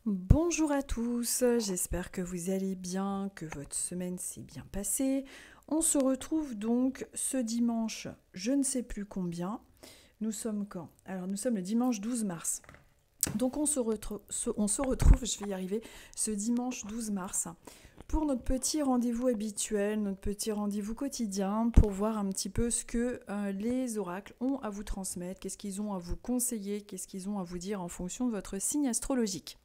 Bonjour à tous, j'espère que vous allez bien, que votre semaine s'est bien passée. On se retrouve donc ce dimanche, je ne sais plus combien. Nous sommes quand? Alors nous sommes le dimanche 12 mars. Donc on se retrouve, je vais y arriver, ce dimanche 12 mars pour notre petit rendez-vous habituel, notre petit rendez-vous quotidien pour voir un petit peu ce que les oracles ont à vous transmettre, qu'est-ce qu'ils ont à vous conseiller, qu'est-ce qu'ils ont à vous dire en fonction de votre signe astrologique.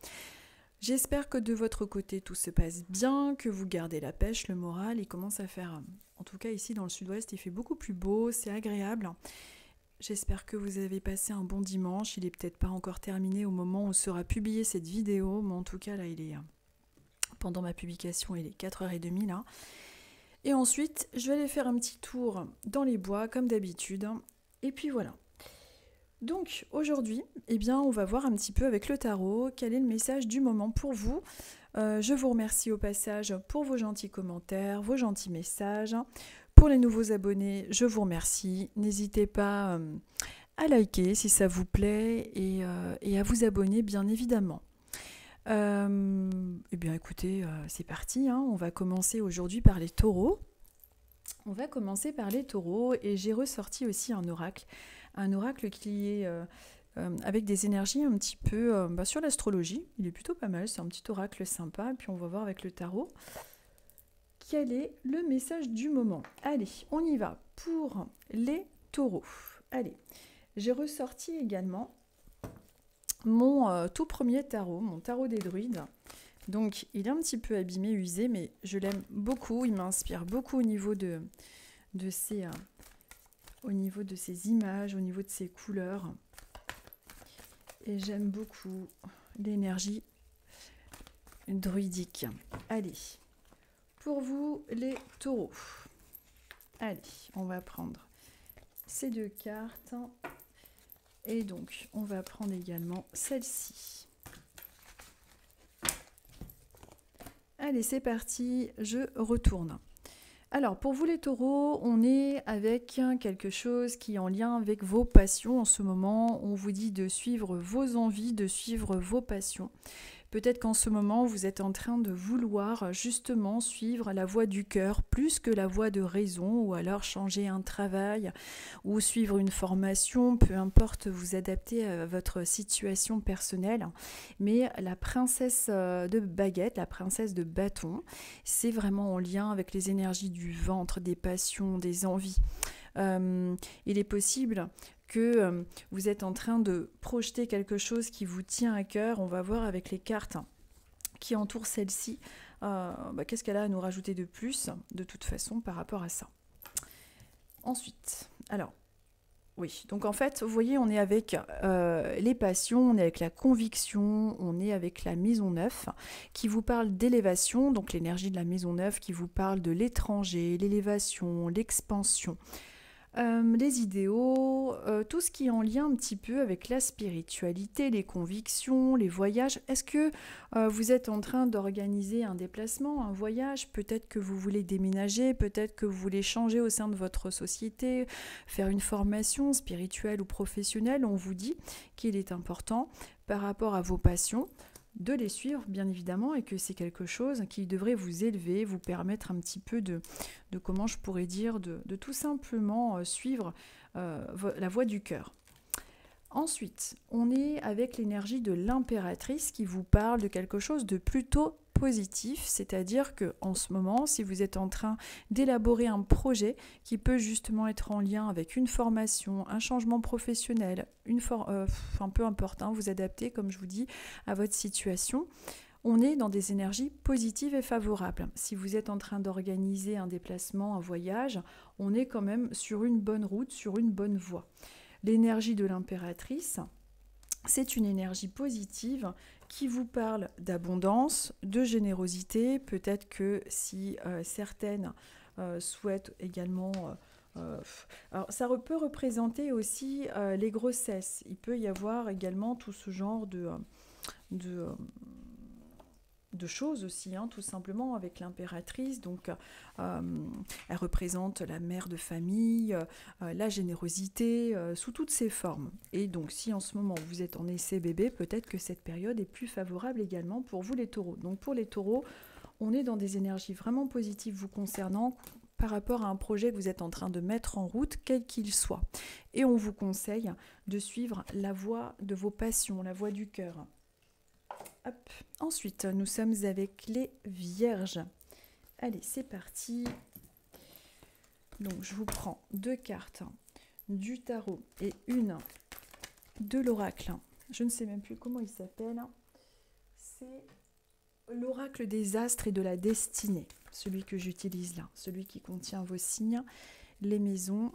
J'espère que de votre côté tout se passe bien, que vous gardez la pêche, le moral, il commence à faire, en tout cas ici dans le sud-ouest, il fait beaucoup plus beau, c'est agréable. J'espère que vous avez passé un bon dimanche, il n'est peut-être pas encore terminé au moment où sera publiée cette vidéo, mais en tout cas là il est, pendant ma publication il est 4h30 là. Et ensuite je vais aller faire un petit tour dans les bois comme d'habitude, et puis voilà. Donc aujourd'hui, eh bien, on va voir un petit peu avec le tarot quel est le message du moment pour vous. Je vous remercie au passage pour vos gentils commentaires, vos gentils messages. Pour les nouveaux abonnés, je vous remercie. N'hésitez pas à liker si ça vous plaît et à vous abonner bien évidemment. Eh bien écoutez, c'est parti, hein. On va commencer aujourd'hui par les taureaux. On va commencer par les taureaux et j'ai ressorti aussi un oracle qui est avec des énergies un petit peu sur l'astrologie. Il est plutôt pas mal, c'est un petit oracle sympa. Et puis on va voir avec le tarot quel est le message du moment. Allez, on y va pour les taureaux. Allez, j'ai ressorti également mon tout premier tarot, mon tarot des druides. Donc il est un petit peu abîmé, usé, mais je l'aime beaucoup. Il m'inspire beaucoup au niveau de ses images, au niveau de ses couleurs. Et j'aime beaucoup l'énergie druidique. Allez, pour vous les taureaux. Allez, on va prendre ces deux cartes. Et donc, on va prendre également celle-ci. Allez, c'est parti, je retourne. Alors, pour vous les taureaux, on est avec quelque chose qui est en lien avec vos passions en ce moment. On vous dit de suivre vos envies, de suivre vos passions. Peut-être qu'en ce moment, vous êtes en train de vouloir justement suivre la voie du cœur plus que la voie de raison, ou alors changer un travail ou suivre une formation, peu importe, vous adapter à votre situation personnelle. Mais la princesse de baguette, la princesse de bâton, c'est vraiment en lien avec les énergies du ventre, des passions, des envies. Il est possible que vous êtes en train de projeter quelque chose qui vous tient à cœur. On va voir avec les cartes qui entourent celle-ci, qu'est-ce qu'elle a à nous rajouter de plus, de toute façon, par rapport à ça. Ensuite, alors, oui, donc en fait, vous voyez, on est avec les passions, on est avec la conviction, on est avec la maison neuve qui vous parle d'élévation, donc l'énergie de la maison neuve qui vous parle de l'étranger, l'élévation, l'expansion. Les idéaux, tout ce qui est en lien un petit peu avec la spiritualité, les convictions, les voyages. Est-ce que vous êtes en train d'organiser un déplacement, un voyage? Peut-être que vous voulez déménager, peut-être que vous voulez changer au sein de votre société, faire une formation spirituelle ou professionnelle. On vous dit qu'il est important par rapport à vos passions de les suivre bien évidemment et que c'est quelque chose qui devrait vous élever, vous permettre un petit peu de comment je pourrais dire, de tout simplement suivre la voie du cœur. Ensuite, on est avec l'énergie de l'impératrice qui vous parle de quelque chose de plutôt positif, c'est-à-dire que en ce moment, si vous êtes en train d'élaborer un projet qui peut justement être en lien avec une formation, un changement professionnel, peu importe, hein, vous adaptez, comme je vous dis, à votre situation, on est dans des énergies positives et favorables. Si vous êtes en train d'organiser un déplacement, un voyage, on est quand même sur une bonne route, sur une bonne voie. L'énergie de l'impératrice, c'est une énergie positive qui vous parle d'abondance, de générosité. Peut-être que si certaines souhaitent également... alors ça peut représenter aussi les grossesses. Il peut y avoir également tout ce genre de de choses aussi, hein, tout simplement, avec l'impératrice. Donc, elle représente la mère de famille, la générosité, sous toutes ses formes. Et donc, si en ce moment vous êtes en essai bébé, peut-être que cette période est plus favorable également pour vous les taureaux. Donc, pour les taureaux, on est dans des énergies vraiment positives vous concernant par rapport à un projet que vous êtes en train de mettre en route, quel qu'il soit. Et on vous conseille de suivre la voie de vos passions, la voie du cœur. Hop. Ensuite, nous sommes avec les vierges. Allez, c'est parti. Donc, je vous prends 2 cartes du tarot et une de l'oracle. Je ne sais même plus comment il s'appelle. C'est l'oracle des astres et de la destinée. Celui que j'utilise là. Celui qui contient vos signes, les maisons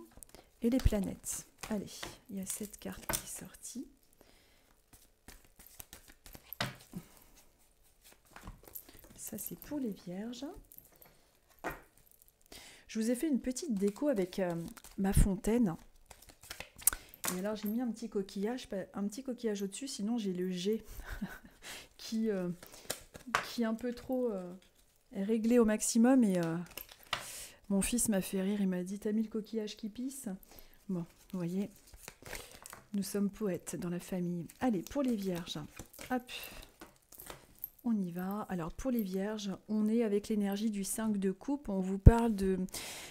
et les planètes. Allez, il y a cette carte qui est sortie. Ça, c'est pour les vierges. Je vous ai fait une petite déco avec ma fontaine. Et alors, j'ai mis un petit coquillage au-dessus, sinon j'ai le G qui est un peu trop réglé au maximum. Et mon fils m'a fait rire, il m'a dit « T'as mis le coquillage qui pisse ?» Bon, vous voyez, nous sommes poètes dans la famille. Allez, pour les vierges, hop, on y va. Alors pour les vierges, on est avec l'énergie du 5 de coupe. On vous parle de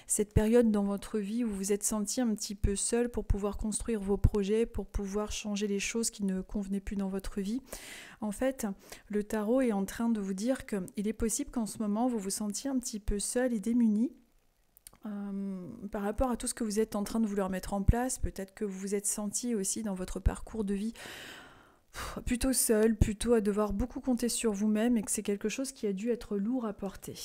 cette période dans votre vie où vous vous êtes senti un petit peu seul pour pouvoir construire vos projets, pour pouvoir changer les choses qui ne convenaient plus dans votre vie. En fait, le tarot est en train de vous dire qu'il est possible qu'en ce moment, vous vous sentiez un petit peu seul et démuni. Par rapport à tout ce que vous êtes en train de vouloir mettre en place, peut-être que vous vous êtes senti aussi dans votre parcours de vie plutôt seul, plutôt à devoir beaucoup compter sur vous-même et que c'est quelque chose qui a dû être lourd à porter.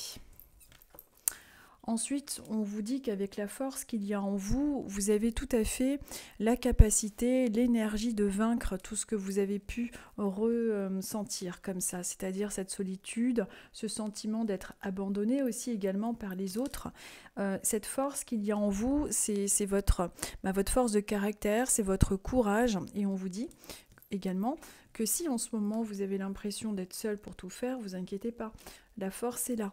Ensuite, on vous dit qu'avec la force qu'il y a en vous, vous avez tout à fait la capacité, l'énergie de vaincre tout ce que vous avez pu ressentir comme ça, c'est-à-dire cette solitude, ce sentiment d'être abandonné aussi également par les autres. Cette force qu'il y a en vous, c'est votre force de caractère, c'est votre courage et on vous dit également que si en ce moment vous avez l'impression d'être seul pour tout faire, vous inquiétez pas, la force est là,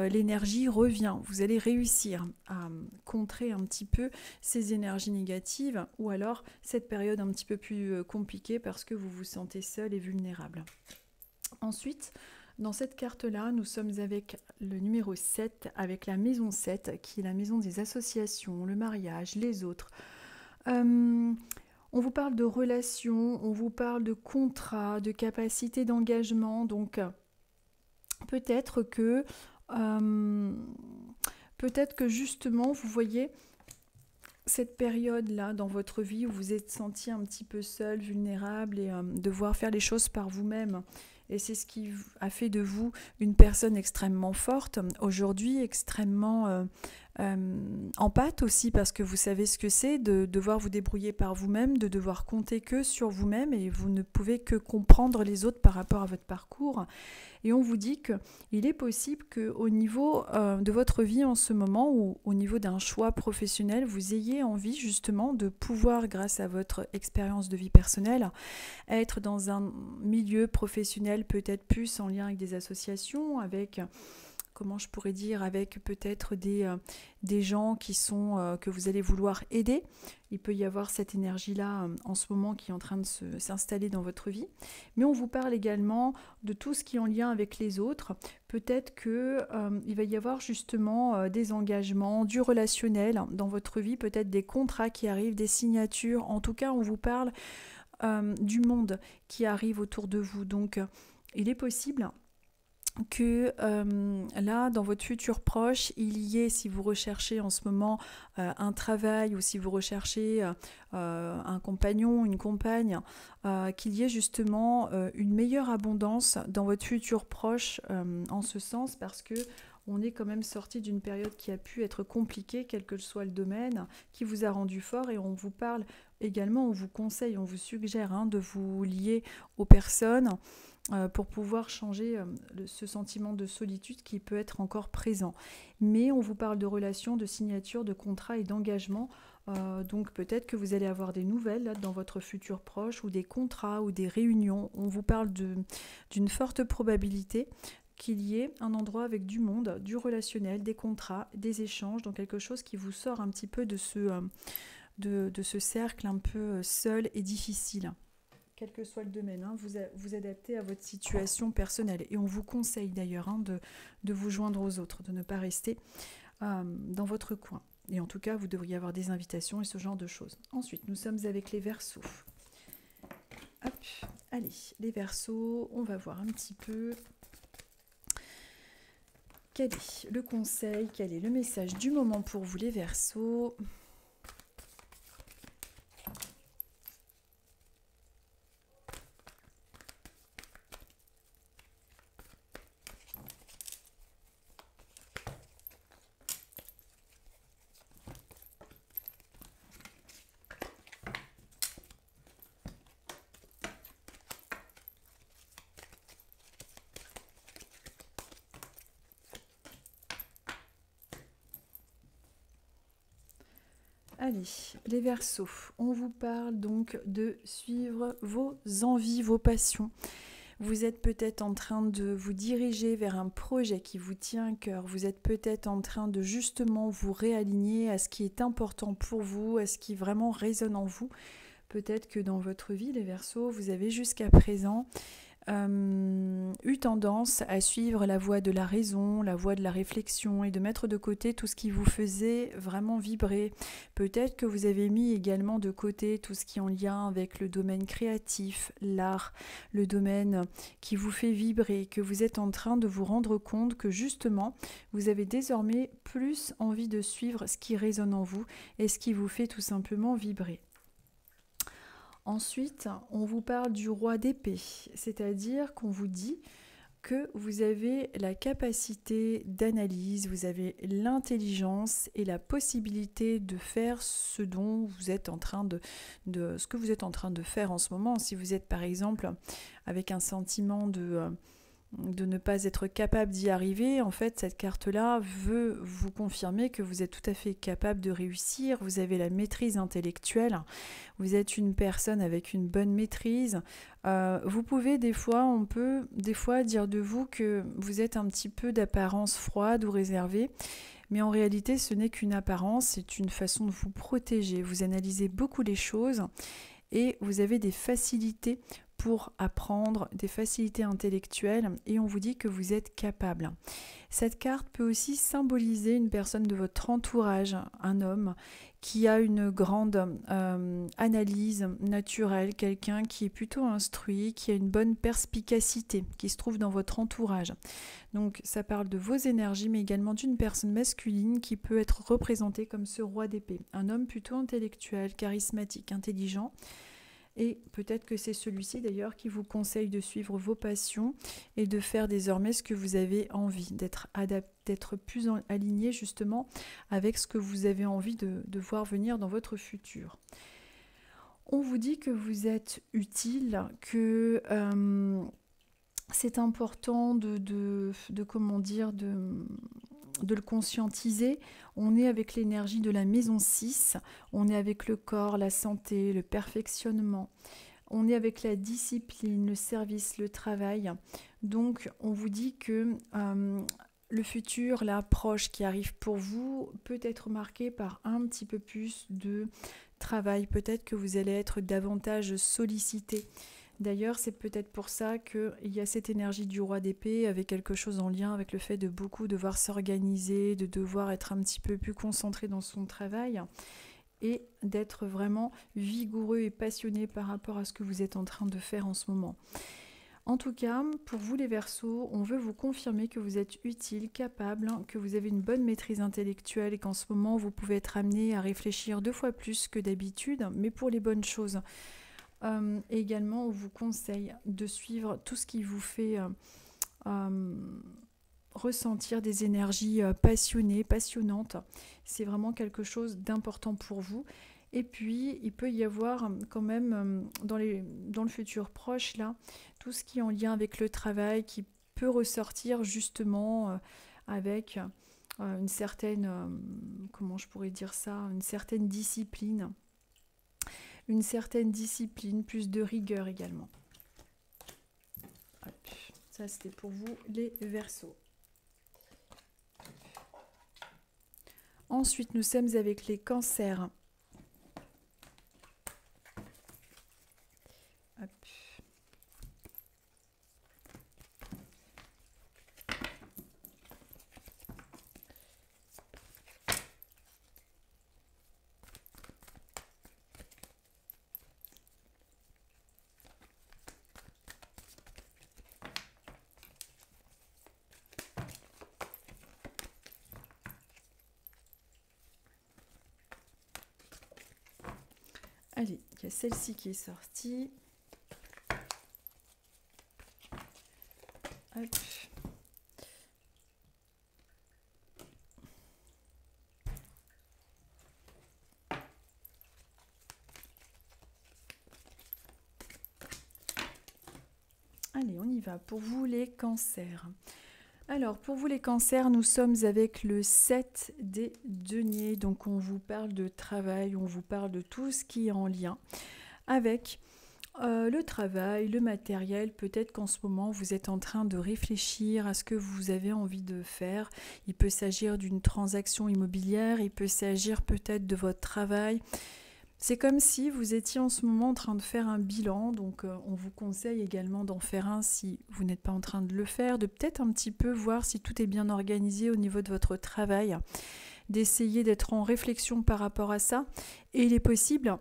l'énergie revient, vous allez réussir à contrer un petit peu ces énergies négatives ou alors cette période un petit peu plus compliquée parce que vous vous sentez seul et vulnérable. Ensuite, dans cette carte-là, nous sommes avec le numéro 7, avec la maison 7, qui est la maison des associations, le mariage, les autres. On vous parle de relations, on vous parle de contrats, de capacité d'engagement. Donc, peut-être que justement, vous voyez cette période-là dans votre vie où vous êtes senti un petit peu seul, vulnérable et devoir faire les choses par vous-même. Et c'est ce qui a fait de vous une personne extrêmement forte, aujourd'hui extrêmement empathe aussi, parce que vous savez ce que c'est de devoir vous débrouiller par vous-même, de devoir compter que sur vous-même et vous ne pouvez que comprendre les autres par rapport à votre parcours. Et on vous dit qu'il est possible qu'au niveau de votre vie en ce moment ou au niveau d'un choix professionnel, vous ayez envie justement de pouvoir, grâce à votre expérience de vie personnelle, être dans un milieu professionnel peut-être plus en lien avec des associations, avec... comment je pourrais dire, avec peut-être des gens qui sont, que vous allez vouloir aider. Il peut y avoir cette énergie-là en ce moment qui est en train de s'installer dans votre vie. Mais on vous parle également de tout ce qui est en lien avec les autres. Peut-être qu'il va y avoir justement des engagements, du relationnel dans votre vie, peut-être des contrats qui arrivent, des signatures. En tout cas, on vous parle du monde qui arrive autour de vous. Donc, il est possible que là, dans votre futur proche, il y ait, si vous recherchez en ce moment un travail ou si vous recherchez un compagnon, une compagne, qu'il y ait justement une meilleure abondance dans votre futur proche en ce sens, parce que on est quand même sorti d'une période qui a pu être compliquée, quel que soit le domaine, qui vous a rendu fort, et on vous parle également, on vous conseille, on vous suggère de vous lier aux personnes pour pouvoir changer ce sentiment de solitude qui peut être encore présent. Mais on vous parle de relations, de signatures, de contrats et d'engagement. Donc peut-être que vous allez avoir des nouvelles là, dans votre futur proche ou des contrats ou des réunions. On vous parle d'une forte probabilité qu'il y ait un endroit avec du monde, du relationnel, des contrats, des échanges, donc quelque chose qui vous sort un petit peu de ce cercle un peu seul et difficile. Quel que soit le domaine, hein, vous adaptez à votre situation personnelle. Et on vous conseille d'ailleurs de vous joindre aux autres, de ne pas rester dans votre coin. Et en tout cas, vous devriez avoir des invitations et ce genre de choses. Ensuite, nous sommes avec les Verseaux. Hop, allez, les Verseaux, on va voir un petit peu quel est le conseil, quel est le message du moment pour vous les Verseaux. Allez, les Verseaux, on vous parle donc de suivre vos envies, vos passions. Vous êtes peut-être en train de vous diriger vers un projet qui vous tient à cœur. Vous êtes peut-être en train de justement vous réaligner à ce qui est important pour vous, à ce qui vraiment résonne en vous. Peut-être que dans votre vie, les Verseaux, vous avez jusqu'à présent eu tendance à suivre la voie de la raison, la voie de la réflexion et de mettre de côté tout ce qui vous faisait vraiment vibrer. Peut-être que vous avez mis également de côté tout ce qui est en lien avec le domaine créatif, l'art, le domaine qui vous fait vibrer, que vous êtes en train de vous rendre compte que justement, vous avez désormais plus envie de suivre ce qui résonne en vous et ce qui vous fait tout simplement vibrer. Ensuite, on vous parle du roi d'épée, c'est-à-dire qu'on vous dit que vous avez la capacité d'analyse, vous avez l'intelligence et la possibilité de faire ce dont vous êtes en train ce que vous êtes en train de faire en ce moment. Si vous êtes par exemple avec un sentiment de ne pas être capable d'y arriver, en fait cette carte-là veut vous confirmer que vous êtes tout à fait capable de réussir, vous avez la maîtrise intellectuelle, vous êtes une personne avec une bonne maîtrise, vous pouvez on peut des fois dire de vous que vous êtes un petit peu d'apparence froide ou réservée, mais en réalité ce n'est qu'une apparence, c'est une façon de vous protéger, vous analysez beaucoup les choses et vous avez des facilités pour apprendre, des facilités intellectuelles et on vous dit que vous êtes capable. Cette carte peut aussi symboliser une personne de votre entourage, un homme qui a une grande analyse naturelle, quelqu'un qui est plutôt instruit, qui a une bonne perspicacité, qui se trouve dans votre entourage. Donc ça parle de vos énergies, mais également d'une personne masculine qui peut être représentée comme ce roi d'épée. Un homme plutôt intellectuel, charismatique, intelligent. Et peut-être que c'est celui-ci d'ailleurs qui vous conseille de suivre vos passions et de faire désormais ce que vous avez envie, d'être plus aligné justement avec ce que vous avez envie de voir venir dans votre futur. On vous dit que vous êtes utile, que c'est important de le conscientiser. On est avec l'énergie de la maison 6, on est avec le corps, la santé, le perfectionnement, on est avec la discipline, le service, le travail. Donc on vous dit que le futur, là, proche qui arrive pour vous, peut être marqué par un petit peu plus de travail. Peut-être que vous allez être davantage sollicité. D'ailleurs, c'est peut-être pour ça qu'il y a cette énergie du roi d'épée avec quelque chose en lien avec le fait de beaucoup devoir s'organiser, de devoir être un petit peu plus concentré dans son travail et d'être vraiment vigoureux et passionné par rapport à ce que vous êtes en train de faire en ce moment. En tout cas, pour vous les Verseaux, on veut vous confirmer que vous êtes utile, capable, que vous avez une bonne maîtrise intellectuelle et qu'en ce moment, vous pouvez être amené à réfléchir 2 fois plus que d'habitude, mais pour les bonnes choses. Et également, on vous conseille de suivre tout ce qui vous fait ressentir des énergies passionnées, passionnantes. C'est vraiment quelque chose d'important pour vous. Et puis, il peut y avoir quand même dans le futur proche, là, tout ce qui est en lien avec le travail qui peut ressortir justement avec une certaine, comment je pourrais dire ça, une certaine discipline. Plus de rigueur également. Hop, Ça, c'était pour vous, les Verseaux. Ensuite, nous sommes avec les Cancers. Hop. Allez, il y a celle-ci qui est sortie. Hop. Allez, on y va. Pour vous les Cancers. Alors, pour vous les Cancers, nous sommes avec le 7 des deniers. Donc, on vous parle de travail, on vous parle de tout ce qui est en lien avec le travail, le matériel. Peut-être qu'en ce moment, vous êtes en train de réfléchir à ce que vous avez envie de faire. Il peut s'agir d'une transaction immobilière, il peut s'agir peut-être de votre travail. C'est comme si vous étiez en ce moment en train de faire un bilan, donc on vous conseille également d'en faire un si vous n'êtes pas en train de le faire, de peut-être un petit peu voir si tout est bien organisé au niveau de votre travail, d'essayer d'être en réflexion par rapport à ça. Et il est possible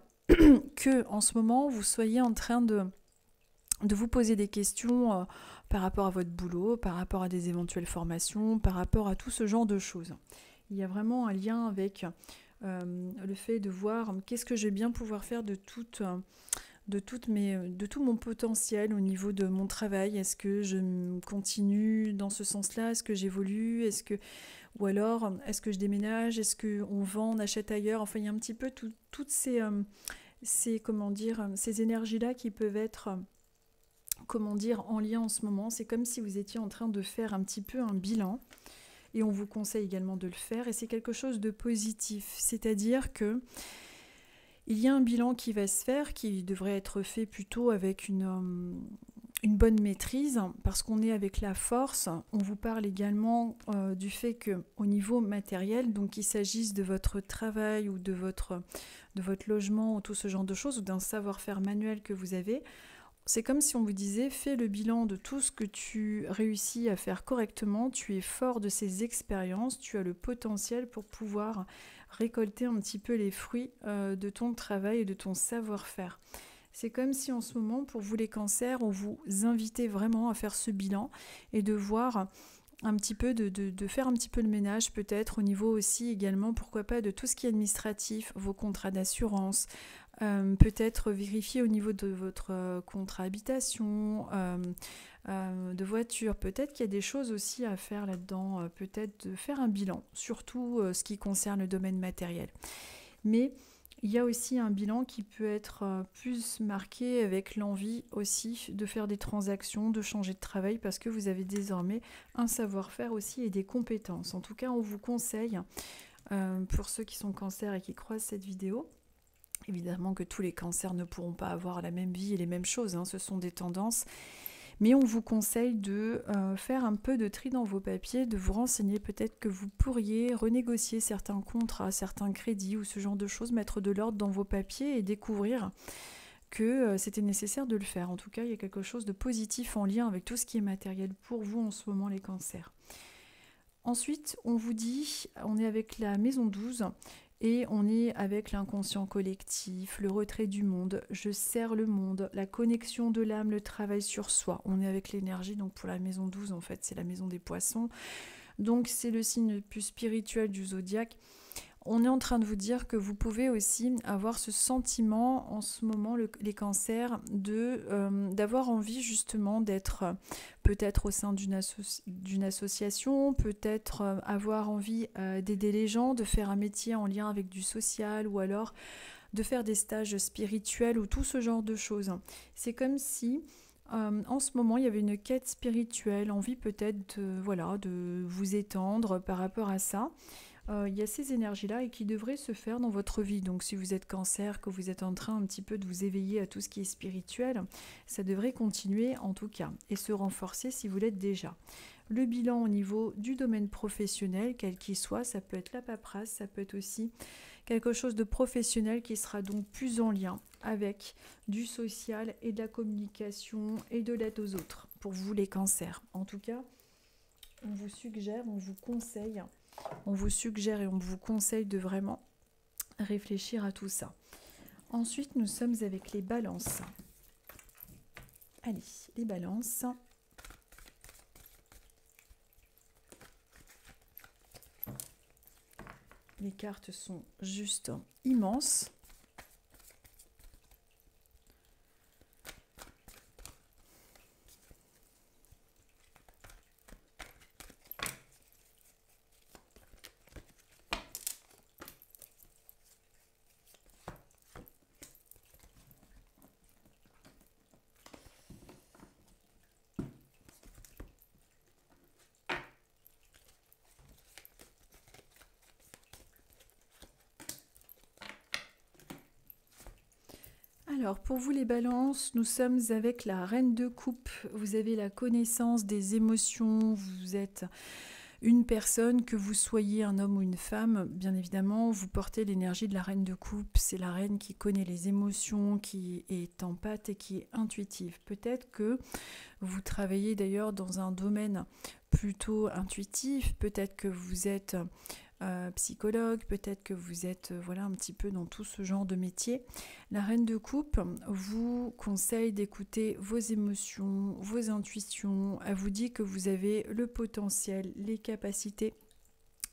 que en ce moment, vous soyez en train de vous poser des questions par rapport à votre boulot, par rapport à des éventuelles formations, par rapport à tout ce genre de choses. Il y a vraiment un lien avec le fait de voir qu'est-ce que je vais bien pouvoir faire de tout mon potentiel au niveau de mon travail. Est-ce que je continue dans ce sens-là? Est-ce que j'évolue? Ou alors, est-ce que je déménage? Est-ce qu'on vend, on achète ailleurs? Enfin, il y a un petit peu toutes ces énergies-là qui peuvent être en lien en ce moment. C'est comme si vous étiez en train de faire un petit peu un bilan. Et on vous conseille également de le faire. Et c'est quelque chose de positif. C'est-à-dire que il y a un bilan qui va se faire, qui devrait être fait plutôt avec une bonne maîtrise, parce qu'on est avec la force. On vous parle également du fait qu'au niveau matériel, donc qu'il s'agisse de votre travail ou de votre logement ou tout ce genre de choses, ou d'un savoir-faire manuel que vous avez, c'est comme si on vous disait, fais le bilan de tout ce que tu réussis à faire correctement, tu es fort de ces expériences, tu as le potentiel pour pouvoir récolter un petit peu les fruits de ton travail et de ton savoir-faire. C'est comme si en ce moment, pour vous les Cancers, on vous invitait vraiment à faire ce bilan et de voir un petit peu, de faire un petit peu le ménage peut-être au niveau aussi également, pourquoi pas, de tout ce qui est administratif, vos contrats d'assurance, peut-être vérifier au niveau de votre contrat habitation, de voiture, peut-être qu'il y a des choses aussi à faire là-dedans, peut-être de faire un bilan, surtout ce qui concerne le domaine matériel. Mais il y a aussi un bilan qui peut être plus marqué avec l'envie aussi de faire des transactions, de changer de travail, parce que vous avez désormais un savoir-faire aussi et des compétences. En tout cas, on vous conseille, pour ceux qui sont Cancers et qui croisent cette vidéo, évidemment que tous les Cancers ne pourront pas avoir la même vie et les mêmes choses, ce sont des tendances. Mais on vous conseille de faire un peu de tri dans vos papiers, de vous renseigner. Peut-être que vous pourriez renégocier certains contrats, certains crédits ou ce genre de choses, mettre de l'ordre dans vos papiers et découvrir que c'était nécessaire de le faire. En tout cas, il y a quelque chose de positif en lien avec tout ce qui est matériel pour vous en ce moment, les Cancers. Ensuite, on vous dit, on est avec la maison 12. Et on est avec l'inconscient collectif, le retrait du monde, je sers le monde, la connexion de l'âme, le travail sur soi. On est avec l'énergie, donc pour la maison 12, en fait, c'est la maison des poissons. Donc c'est le signe le plus spirituel du zodiaque. On est en train de vous dire que vous pouvez aussi avoir ce sentiment en ce moment, les Cancers, d'avoir envie justement d'être peut-être au sein d'une association, peut-être avoir envie d'aider les gens, de faire un métier en lien avec du social ou alors de faire des stages spirituels ou tout ce genre de choses. C'est comme si en ce moment il y avait une quête spirituelle, envie peut-être de vous étendre par rapport à ça. il y a ces énergies-là et qui devraient se faire dans votre vie. Donc si vous êtes Cancer, que vous êtes en train un petit peu de vous éveiller à tout ce qui est spirituel, ça devrait continuer en tout cas et se renforcer si vous l'êtes déjà. Le bilan au niveau du domaine professionnel, quel qu'il soit, ça peut être la paperasse, ça peut être aussi quelque chose de professionnel qui sera donc plus en lien avec du social et de la communication et de l'aide aux autres, pour vous les cancers. En tout cas, on vous suggère, on vous conseille, et on vous conseille de vraiment réfléchir à tout ça. Ensuite, nous sommes avec les balances. Allez, les balances. Les cartes sont juste immenses. Alors, pour vous les balances, nous sommes avec la reine de coupe. Vous avez la connaissance des émotions, vous êtes une personne, que vous soyez un homme ou une femme, bien évidemment, vous portez l'énergie de la reine de coupe. C'est la reine qui connaît les émotions, qui est empathe et qui est intuitive. Peut-être que vous travaillez d'ailleurs dans un domaine plutôt intuitif, peut-être que vous êtes psychologue, peut-être que vous êtes voilà un petit peu dans tout ce genre de métier. La reine de coupe vous conseille d'écouter vos émotions, vos intuitions. Elle vous dit que vous avez le potentiel, les capacités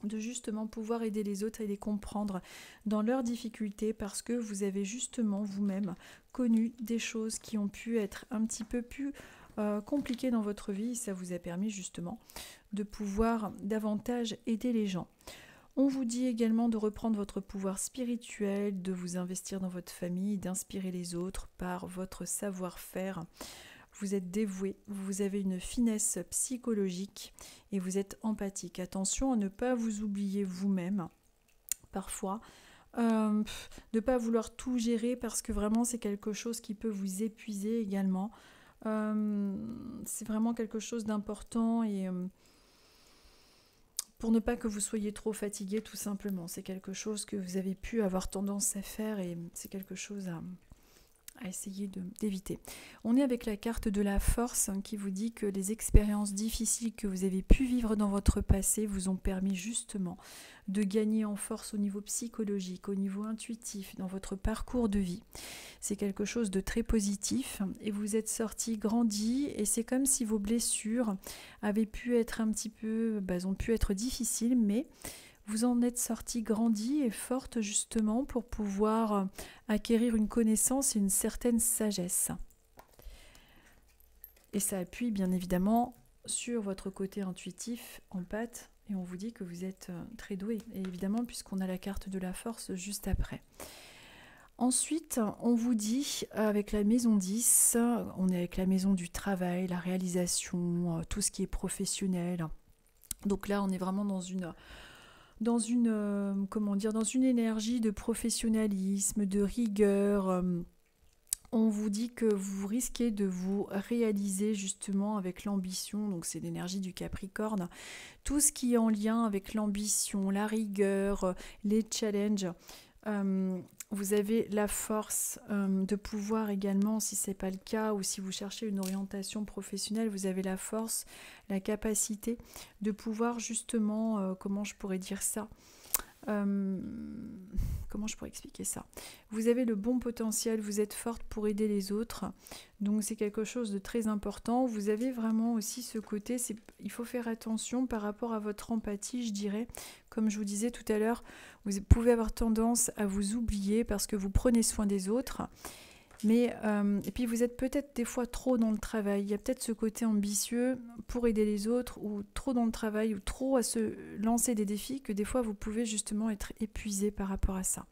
de justement pouvoir aider les autres et les comprendre dans leurs difficultés, parce que vous avez justement vous-même connu des choses qui ont pu être un petit peu plus compliquées dans votre vie. Ça vous a permis justement de pouvoir davantage aider les gens. On vous dit également de reprendre votre pouvoir spirituel, de vous investir dans votre famille, d'inspirer les autres par votre savoir-faire. Vous êtes dévoué, vous avez une finesse psychologique et vous êtes empathique. Attention à ne pas vous oublier vous-même, parfois. De ne pas vouloir tout gérer, parce que vraiment c'est quelque chose qui peut vous épuiser également. C'est vraiment quelque chose d'important et... pour ne pas que vous soyez trop fatigué, tout simplement. C'est quelque chose que vous avez pu avoir tendance à faire et c'est quelque chose à essayer d'éviter. On est avec la carte de la force qui vous dit que les expériences difficiles que vous avez pu vivre dans votre passé vous ont permis justement de gagner en force au niveau psychologique, au niveau intuitif, dans votre parcours de vie. C'est quelque chose de très positif et vous êtes sorti grandi, et c'est comme si vos blessures avaient pu être un petit peu, ont pu être difficiles, mais vous en êtes sorti grandi et forte justement pour pouvoir acquérir une connaissance et une certaine sagesse. Et ça appuie bien évidemment sur votre côté intuitif, empathe, et on vous dit que vous êtes très doué, et évidemment puisqu'on a la carte de la force juste après. Ensuite, on vous dit, avec la maison 10, on est avec la maison du travail, la réalisation, tout ce qui est professionnel. Donc là, on est vraiment dans une énergie de professionnalisme, de rigueur. On vous dit que vous risquez de vous réaliser justement avec l'ambition, donc c'est l'énergie du Capricorne. Tout ce qui est en lien avec l'ambition, la rigueur, les challenges. Vous avez la force de pouvoir également, si ce n'est pas le cas, ou si vous cherchez une orientation professionnelle, vous avez la force, la capacité de pouvoir justement, comment je pourrais dire ça, comment je pourrais expliquer ça, vous avez le bon potentiel, vous êtes forte pour aider les autres, donc c'est quelque chose de très important. Vous avez vraiment aussi ce côté, il faut faire attention par rapport à votre empathie, je dirais. Comme je vous disais tout à l'heure, vous pouvez avoir tendance à vous oublier parce que vous prenez soin des autres. Mais, et puis vous êtes peut-être des fois trop dans le travail. Il y a peut-être ce côté ambitieux pour aider les autres, ou trop dans le travail, ou trop à se lancer des défis, que des fois vous pouvez justement être épuisé par rapport à ça.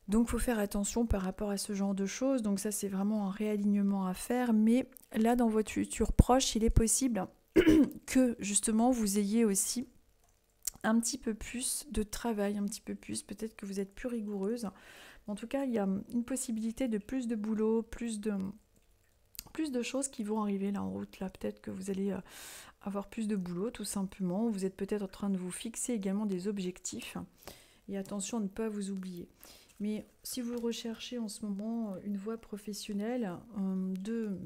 Donc il faut faire attention par rapport à ce genre de choses. Donc ça, c'est vraiment un réalignement à faire. Mais là, dans votre futur proche, il est possible que justement vous ayez aussi un petit peu plus de travail, un petit peu plus, peut-être que vous êtes plus rigoureuse. En tout cas, il y a une possibilité de plus de boulot, plus de choses qui vont arriver là en route. Là, peut-être que vous allez avoir plus de boulot, tout simplement. Vous êtes peut-être en train de vous fixer également des objectifs. Et attention à ne pas vous oublier. Mais si vous recherchez en ce moment une voie professionnelle,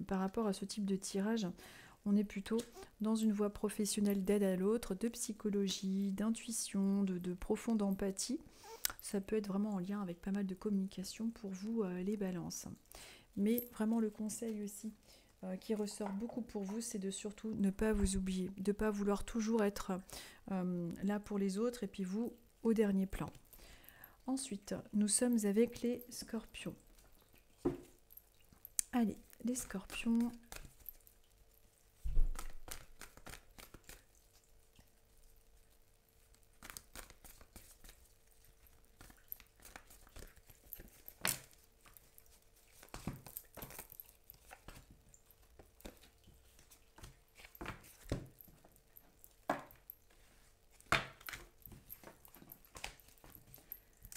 par rapport à ce type de tirage, on est plutôt dans une voie professionnelle d'aide à l'autre, de psychologie, d'intuition, de profonde empathie. Ça peut être vraiment en lien avec pas mal de communication pour vous, les balances. Mais vraiment le conseil aussi qui ressort beaucoup pour vous, c'est de surtout ne pas vous oublier, de ne pas vouloir toujours être là pour les autres et puis vous au dernier plan. Ensuite, nous sommes avec les scorpions. Allez, les scorpions.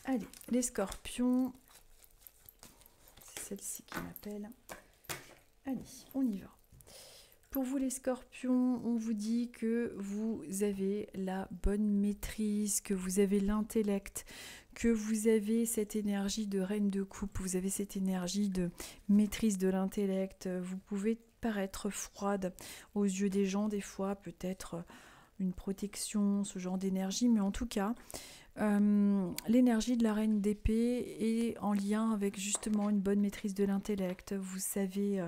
Allez, les scorpions. C'est celle-ci qui m'appelle. Allez, on y va. Pour vous les scorpions, on vous dit que vous avez la bonne maîtrise, que vous avez l'intellect, que vous avez cette énergie de reine de coupe, vous avez cette énergie de maîtrise de l'intellect. Vous pouvez paraître froide aux yeux des gens des fois, peut-être une protection, ce genre d'énergie, mais en tout cas, l'énergie de la reine d'épée est en lien avec justement une bonne maîtrise de l'intellect. Vous savez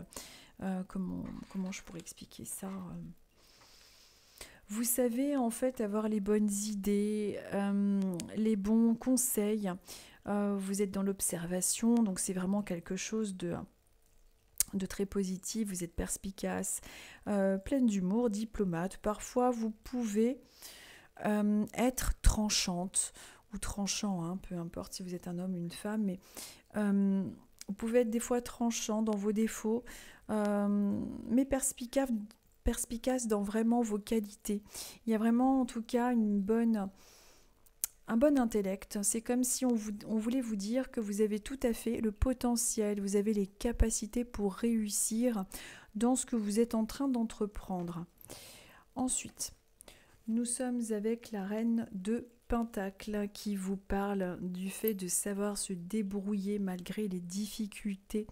comment je pourrais expliquer ça, vous savez en fait avoir les bonnes idées, les bons conseils. Vous êtes dans l'observation, donc c'est vraiment quelque chose de très positif. Vous êtes perspicace, pleine d'humour, diplomate. Parfois vous pouvez être tranchante ou tranchant, hein, peu importe si vous êtes un homme ou une femme, mais vous pouvez être des fois tranchant dans vos défauts, mais perspicace dans vraiment vos qualités. Il y a vraiment en tout cas un bon intellect. C'est comme si on voulait vous dire que vous avez tout à fait le potentiel, vous avez les capacités pour réussir dans ce que vous êtes en train d'entreprendre. Ensuite, nous sommes avec la reine de Pentacle qui vous parle du fait de savoir se débrouiller malgré les difficultés.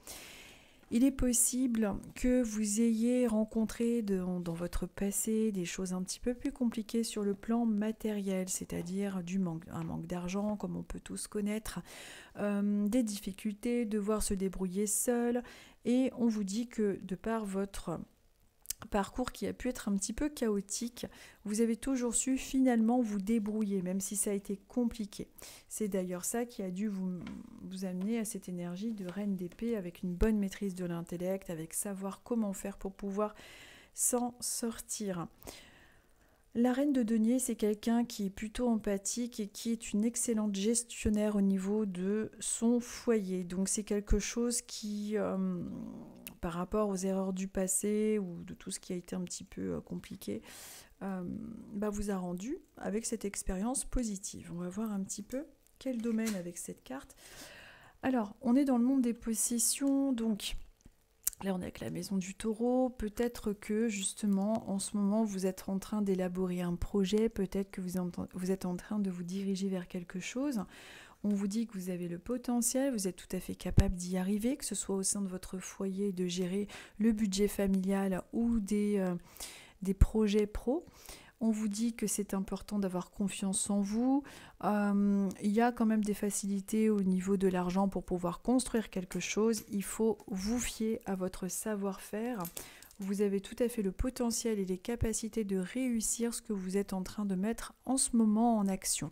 Il est possible que vous ayez rencontré dans votre passé des choses un petit peu plus compliquées sur le plan matériel, c'est-à-dire un manque d'argent, comme on peut tous connaître, des difficultés, devoir se débrouiller seul. Et on vous dit que de par votre parcours qui a pu être un petit peu chaotique, vous avez toujours su finalement vous débrouiller, même si ça a été compliqué. C'est d'ailleurs ça qui a dû vous amener à cette énergie de reine d'épée avec une bonne maîtrise de l'intellect, avec savoir comment faire pour pouvoir s'en sortir. La reine de denier, c'est quelqu'un qui est plutôt empathique et qui est une excellente gestionnaire au niveau de son foyer. Donc c'est quelque chose qui, par rapport aux erreurs du passé ou de tout ce qui a été un petit peu compliqué, vous a rendu avec cette expérience positive. On va voir un petit peu quel domaine avec cette carte. Alors, on est dans le monde des possessions, donc là, on est avec la maison du taureau. Peut-être que, justement, en ce moment, vous êtes en train d'élaborer un projet. Peut-être que vous êtes en train de vous diriger vers quelque chose. On vous dit que vous avez le potentiel, vous êtes tout à fait capable d'y arriver, que ce soit au sein de votre foyer, de gérer le budget familial ou des projets pro. On vous dit que c'est important d'avoir confiance en vous. Il y a quand même des facilités au niveau de l'argent pour pouvoir construire quelque chose. Il faut vous fier à votre savoir-faire. Vous avez tout à fait le potentiel et les capacités de réussir ce que vous êtes en train de mettre en ce moment en action.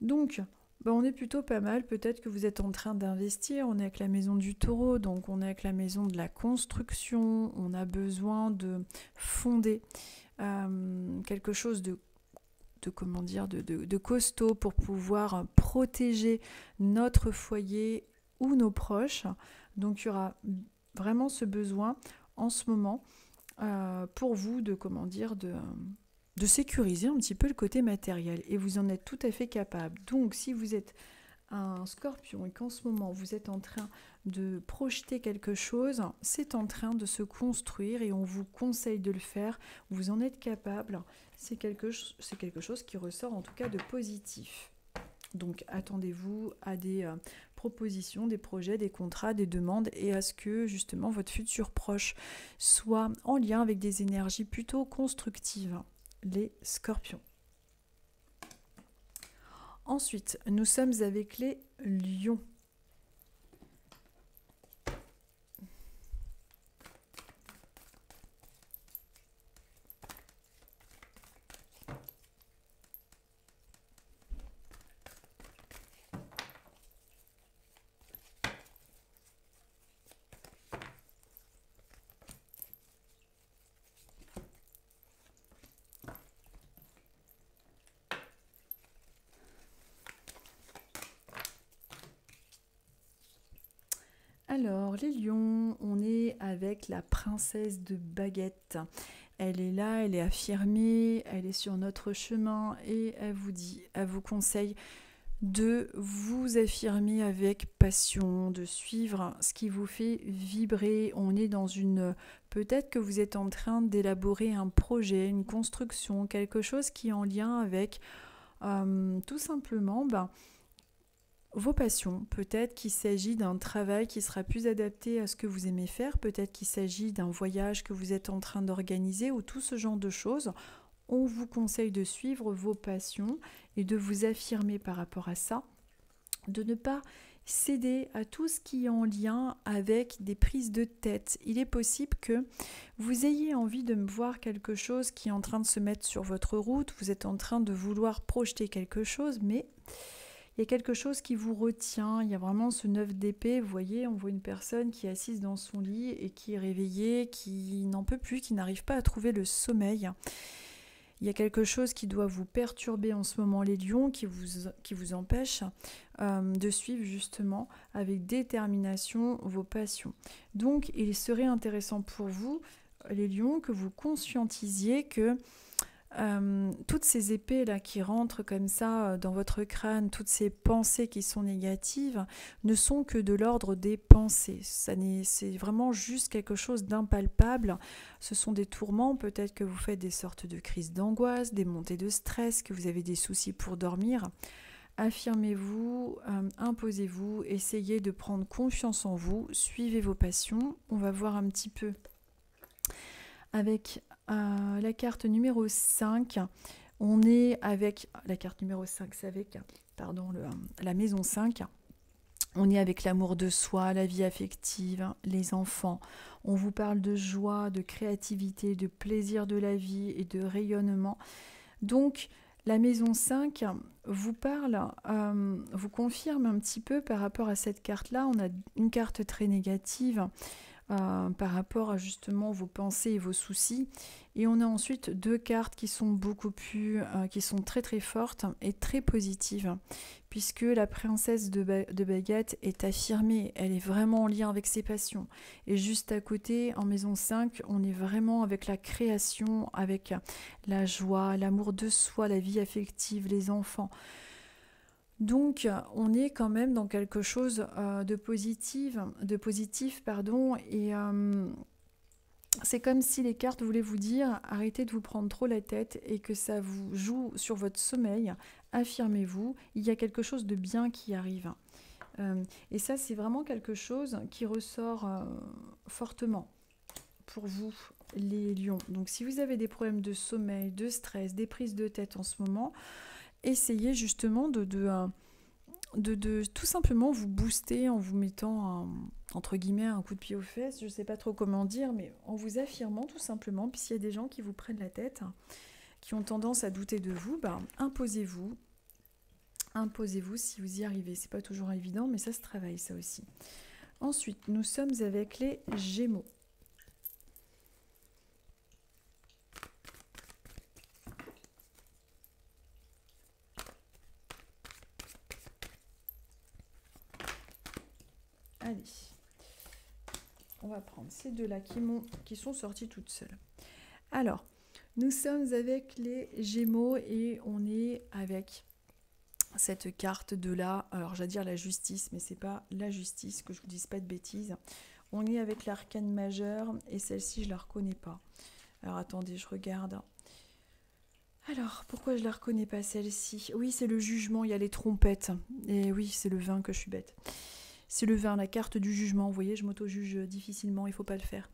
Donc, on est plutôt pas mal. Peut-être que vous êtes en train d'investir. On est avec la maison du taureau, donc on est avec la maison de la construction. On a besoin de fonder quelque chose de costaud pour pouvoir protéger notre foyer ou nos proches. Donc il y aura vraiment ce besoin en ce moment pour vous de de sécuriser un petit peu le côté matériel et vous en êtes tout à fait capable. Donc si vous êtes un scorpion et qu'en ce moment vous êtes en train de projeter quelque chose, c'est en train de se construire et on vous conseille de le faire, vous en êtes capable, c'est quelque chose qui ressort en tout cas de positif. Donc attendez-vous à des propositions, des projets, des contrats, des demandes et à ce que justement votre futur proche soit en lien avec des énergies plutôt constructives, les scorpions. Ensuite, nous sommes avec les lions. Alors, les lions, on est avec la princesse de baguette. Elle est là, elle est affirmée, elle est sur notre chemin et elle vous conseille de vous affirmer avec passion, de suivre ce qui vous fait vibrer. On est dans peut-être que vous êtes en train d'élaborer un projet, une construction, quelque chose qui est en lien avec tout simplement vos passions. Peut-être qu'il s'agit d'un travail qui sera plus adapté à ce que vous aimez faire, peut-être qu'il s'agit d'un voyage que vous êtes en train d'organiser ou tout ce genre de choses. On vous conseille de suivre vos passions et de vous affirmer par rapport à ça, de ne pas céder à tout ce qui est en lien avec des prises de tête. Il est possible que vous ayez envie de voir quelque chose qui est en train de se mettre sur votre route, vous êtes en train de vouloir projeter quelque chose, mais il y a quelque chose qui vous retient, il y a vraiment ce 9 d'épée, vous voyez, on voit une personne qui est assise dans son lit et qui est réveillée, qui n'en peut plus, qui n'arrive pas à trouver le sommeil. Il y a quelque chose qui doit vous perturber en ce moment, les lions, qui vous empêche de suivre justement avec détermination vos passions. Donc, il serait intéressant pour vous, les lions, que vous conscientisiez que toutes ces épées là qui rentrent comme ça dans votre crâne, toutes ces pensées qui sont négatives ne sont que de l'ordre des pensées. C'est vraiment juste quelque chose d'impalpable. Ce sont des tourments, peut-être que vous faites des sortes de crises d'angoisse, des montées de stress, que vous avez des soucis pour dormir. Affirmez-vous, imposez-vous, essayez de prendre confiance en vous, suivez vos passions. On va voir un petit peu avec la carte numéro 5, on est avec la carte numéro 5, c'est avec la maison 5. On est avec l'amour de soi, la vie affective, les enfants. On vous parle de joie, de créativité, de plaisir de la vie et de rayonnement. Donc, la maison 5 vous parle, vous confirme un petit peu par rapport à cette carte-là. On a une carte très négative par rapport à justement vos pensées et vos soucis. Et on a ensuite deux cartes qui sont beaucoup plus, qui sont très très fortes et très positives, puisque la princesse de baguette est affirmée, elle est vraiment en lien avec ses passions. Et juste à côté, en maison 5, on est vraiment avec la création, avec la joie, l'amour de soi, la vie affective, les enfants. Donc, on est quand même dans quelque chose de positif, et c'est comme si les cartes voulaient vous dire arrêtez de vous prendre trop la tête et que ça vous joue sur votre sommeil. Affirmez-vous, il y a quelque chose de bien qui arrive. Et ça, c'est vraiment quelque chose qui ressort fortement pour vous, les lions. Donc, si vous avez des problèmes de sommeil, de stress, des prises de tête en ce moment, essayez justement de tout simplement vous booster en vous mettant entre guillemets un coup de pied aux fesses, je ne sais pas trop comment dire, mais en vous affirmant tout simplement. Puis s'il y a des gens qui vous prennent la tête, qui ont tendance à douter de vous, imposez-vous si vous y arrivez. C'est pas toujours évident, mais ça se travaille ça aussi. Ensuite, nous sommes avec les Gémeaux. Allez, on va prendre ces deux-là qui sont sorties toutes seules. Alors, Nous sommes avec les Gémeaux et on est avec cette carte de là, alors j'allais dire la justice, mais c'est pas la justice, que je vous dise pas de bêtises. On est avec l'arcane majeur et celle-ci je la reconnais pas. Alors attendez, je regarde. Alors, pourquoi je la reconnais pas celle-ci? Oui, c'est le jugement, il y a les trompettes. Et oui, c'est le vin que je suis bête. C'est le vin, la carte du jugement. Vous voyez, je m'auto-juge difficilement, il faut pas le faire.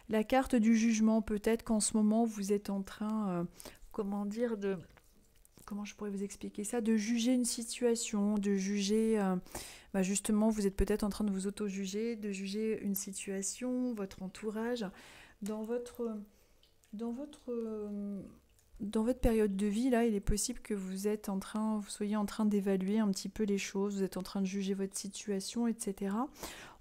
La carte du jugement, peut-être qu'en ce moment, vous êtes en train, comment dire, de... Comment je pourrais vous expliquer ça? De juger une situation, de juger... justement, vous êtes peut-être en train de vous auto-juger, de juger une situation, votre entourage, dans votre... Dans votre... Dans votre période de vie, là, il est possible que vous soyez en train d'évaluer un petit peu les choses, vous êtes en train de juger votre situation, etc.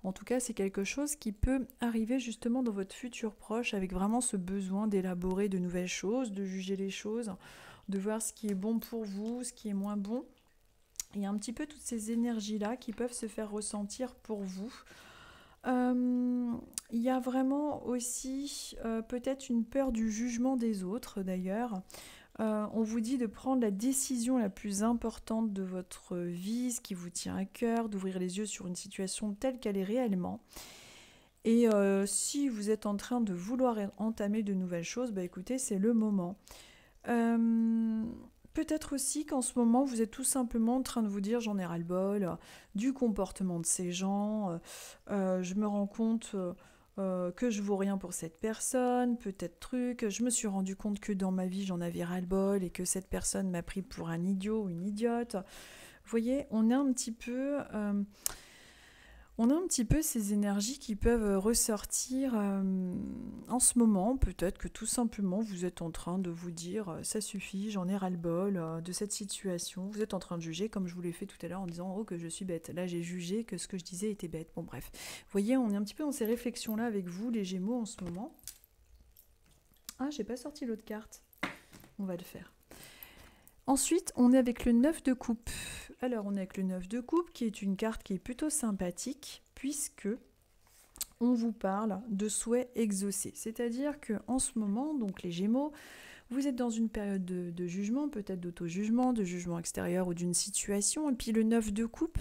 En tout cas, c'est quelque chose qui peut arriver justement dans votre futur proche avec vraiment ce besoin d'élaborer de nouvelles choses, de juger les choses, de voir ce qui est bon pour vous, ce qui est moins bon. Il y a un petit peu toutes ces énergies-là qui peuvent se faire ressentir pour vous. Il y a vraiment aussi peut-être une peur du jugement des autres d'ailleurs. On vous dit de prendre la décision la plus importante de votre vie, ce qui vous tient à cœur, d'ouvrir les yeux sur une situation telle qu'elle est réellement. Et si vous êtes en train de vouloir entamer de nouvelles choses, bah écoutez, c'est le moment. Peut-être aussi qu'en ce moment, vous êtes tout simplement en train de vous dire j'en ai ras-le-bol du comportement de ces gens, je me rends compte que je vaux rien pour cette personne, peut-être je me suis rendu compte que dans ma vie j'en avais ras-le-bol et que cette personne m'a pris pour un idiot ou une idiote. Vous voyez, on a un petit peu... On a un petit peu ces énergies qui peuvent ressortir en ce moment. Peut-être que tout simplement vous êtes en train de vous dire ça suffit, j'en ai ras-le-bol de cette situation. Vous êtes en train de juger comme je vous l'ai fait tout à l'heure en disant oh que je suis bête. Là j'ai jugé que ce que je disais était bête. Bon bref. Vous voyez, on est un petit peu dans ces réflexions-là avec vous les Gémeaux en ce moment. Ah, j'ai pas sorti l'autre carte. On va le faire. Ensuite, on est avec le 9 de coupe. Alors, on est avec le 9 de coupe, qui est une carte qui est plutôt sympathique, puisque on vous parle de souhaits exaucés. C'est-à-dire qu'en ce moment, donc les Gémeaux, vous êtes dans une période de jugement, peut-être d'auto-jugement, de jugement extérieur ou d'une situation. Et puis le 9 de coupe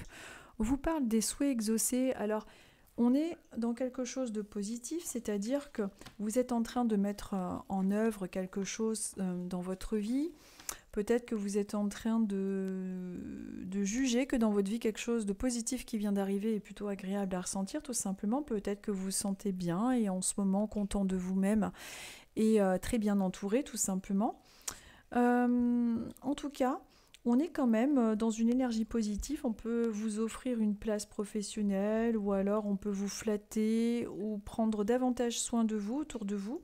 vous parle des souhaits exaucés. Alors, on est dans quelque chose de positif, c'est-à-dire que vous êtes en train de mettre en œuvre quelque chose dans votre vie. Peut-être que vous êtes en train de juger que dans votre vie, quelque chose de positif qui vient d'arriver est plutôt agréable à ressentir, tout simplement. Peut-être que vous vous sentez bien et en ce moment content de vous-même et très bien entouré, tout simplement. En tout cas, on est quand même dans une énergie positive. On peut vous offrir une place professionnelle ou alors on peut vous flatter ou prendre davantage soin de vous, autour de vous.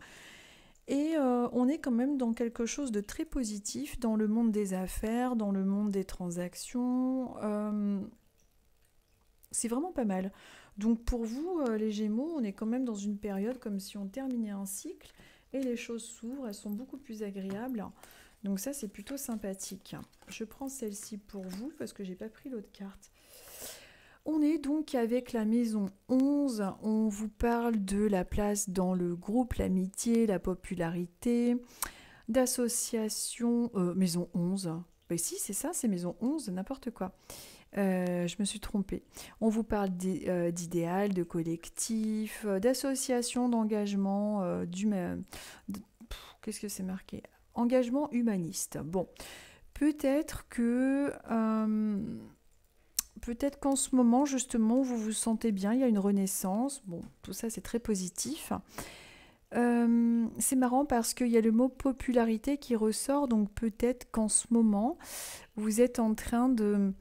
Et on est quand même dans quelque chose de très positif dans le monde des affaires, dans le monde des transactions. C'est vraiment pas mal. Donc pour vous, les Gémeaux, on est quand même dans une période comme si on terminait un cycle et les choses s'ouvrent, elles sont beaucoup plus agréables. Donc ça, c'est plutôt sympathique. Je prends celle-ci pour vous parce que j'ai pas pris l'autre carte. On est donc avec la maison 11, on vous parle de la place dans le groupe, l'amitié, la popularité, d'association, maison 11, mais si c'est ça, c'est maison 11, n'importe quoi. Je me suis trompée. On vous parle d'idéal, de collectif, d'association, d'engagement, qu'est-ce que c'est marqué? Engagement humaniste. Bon, peut-être que... peut-être qu'en ce moment, justement, vous vous sentez bien, il y a une renaissance. Bon, tout ça, c'est très positif. C'est marrant parce qu'il y a le mot popularité qui ressort, donc peut-être qu'en ce moment, vous êtes en train de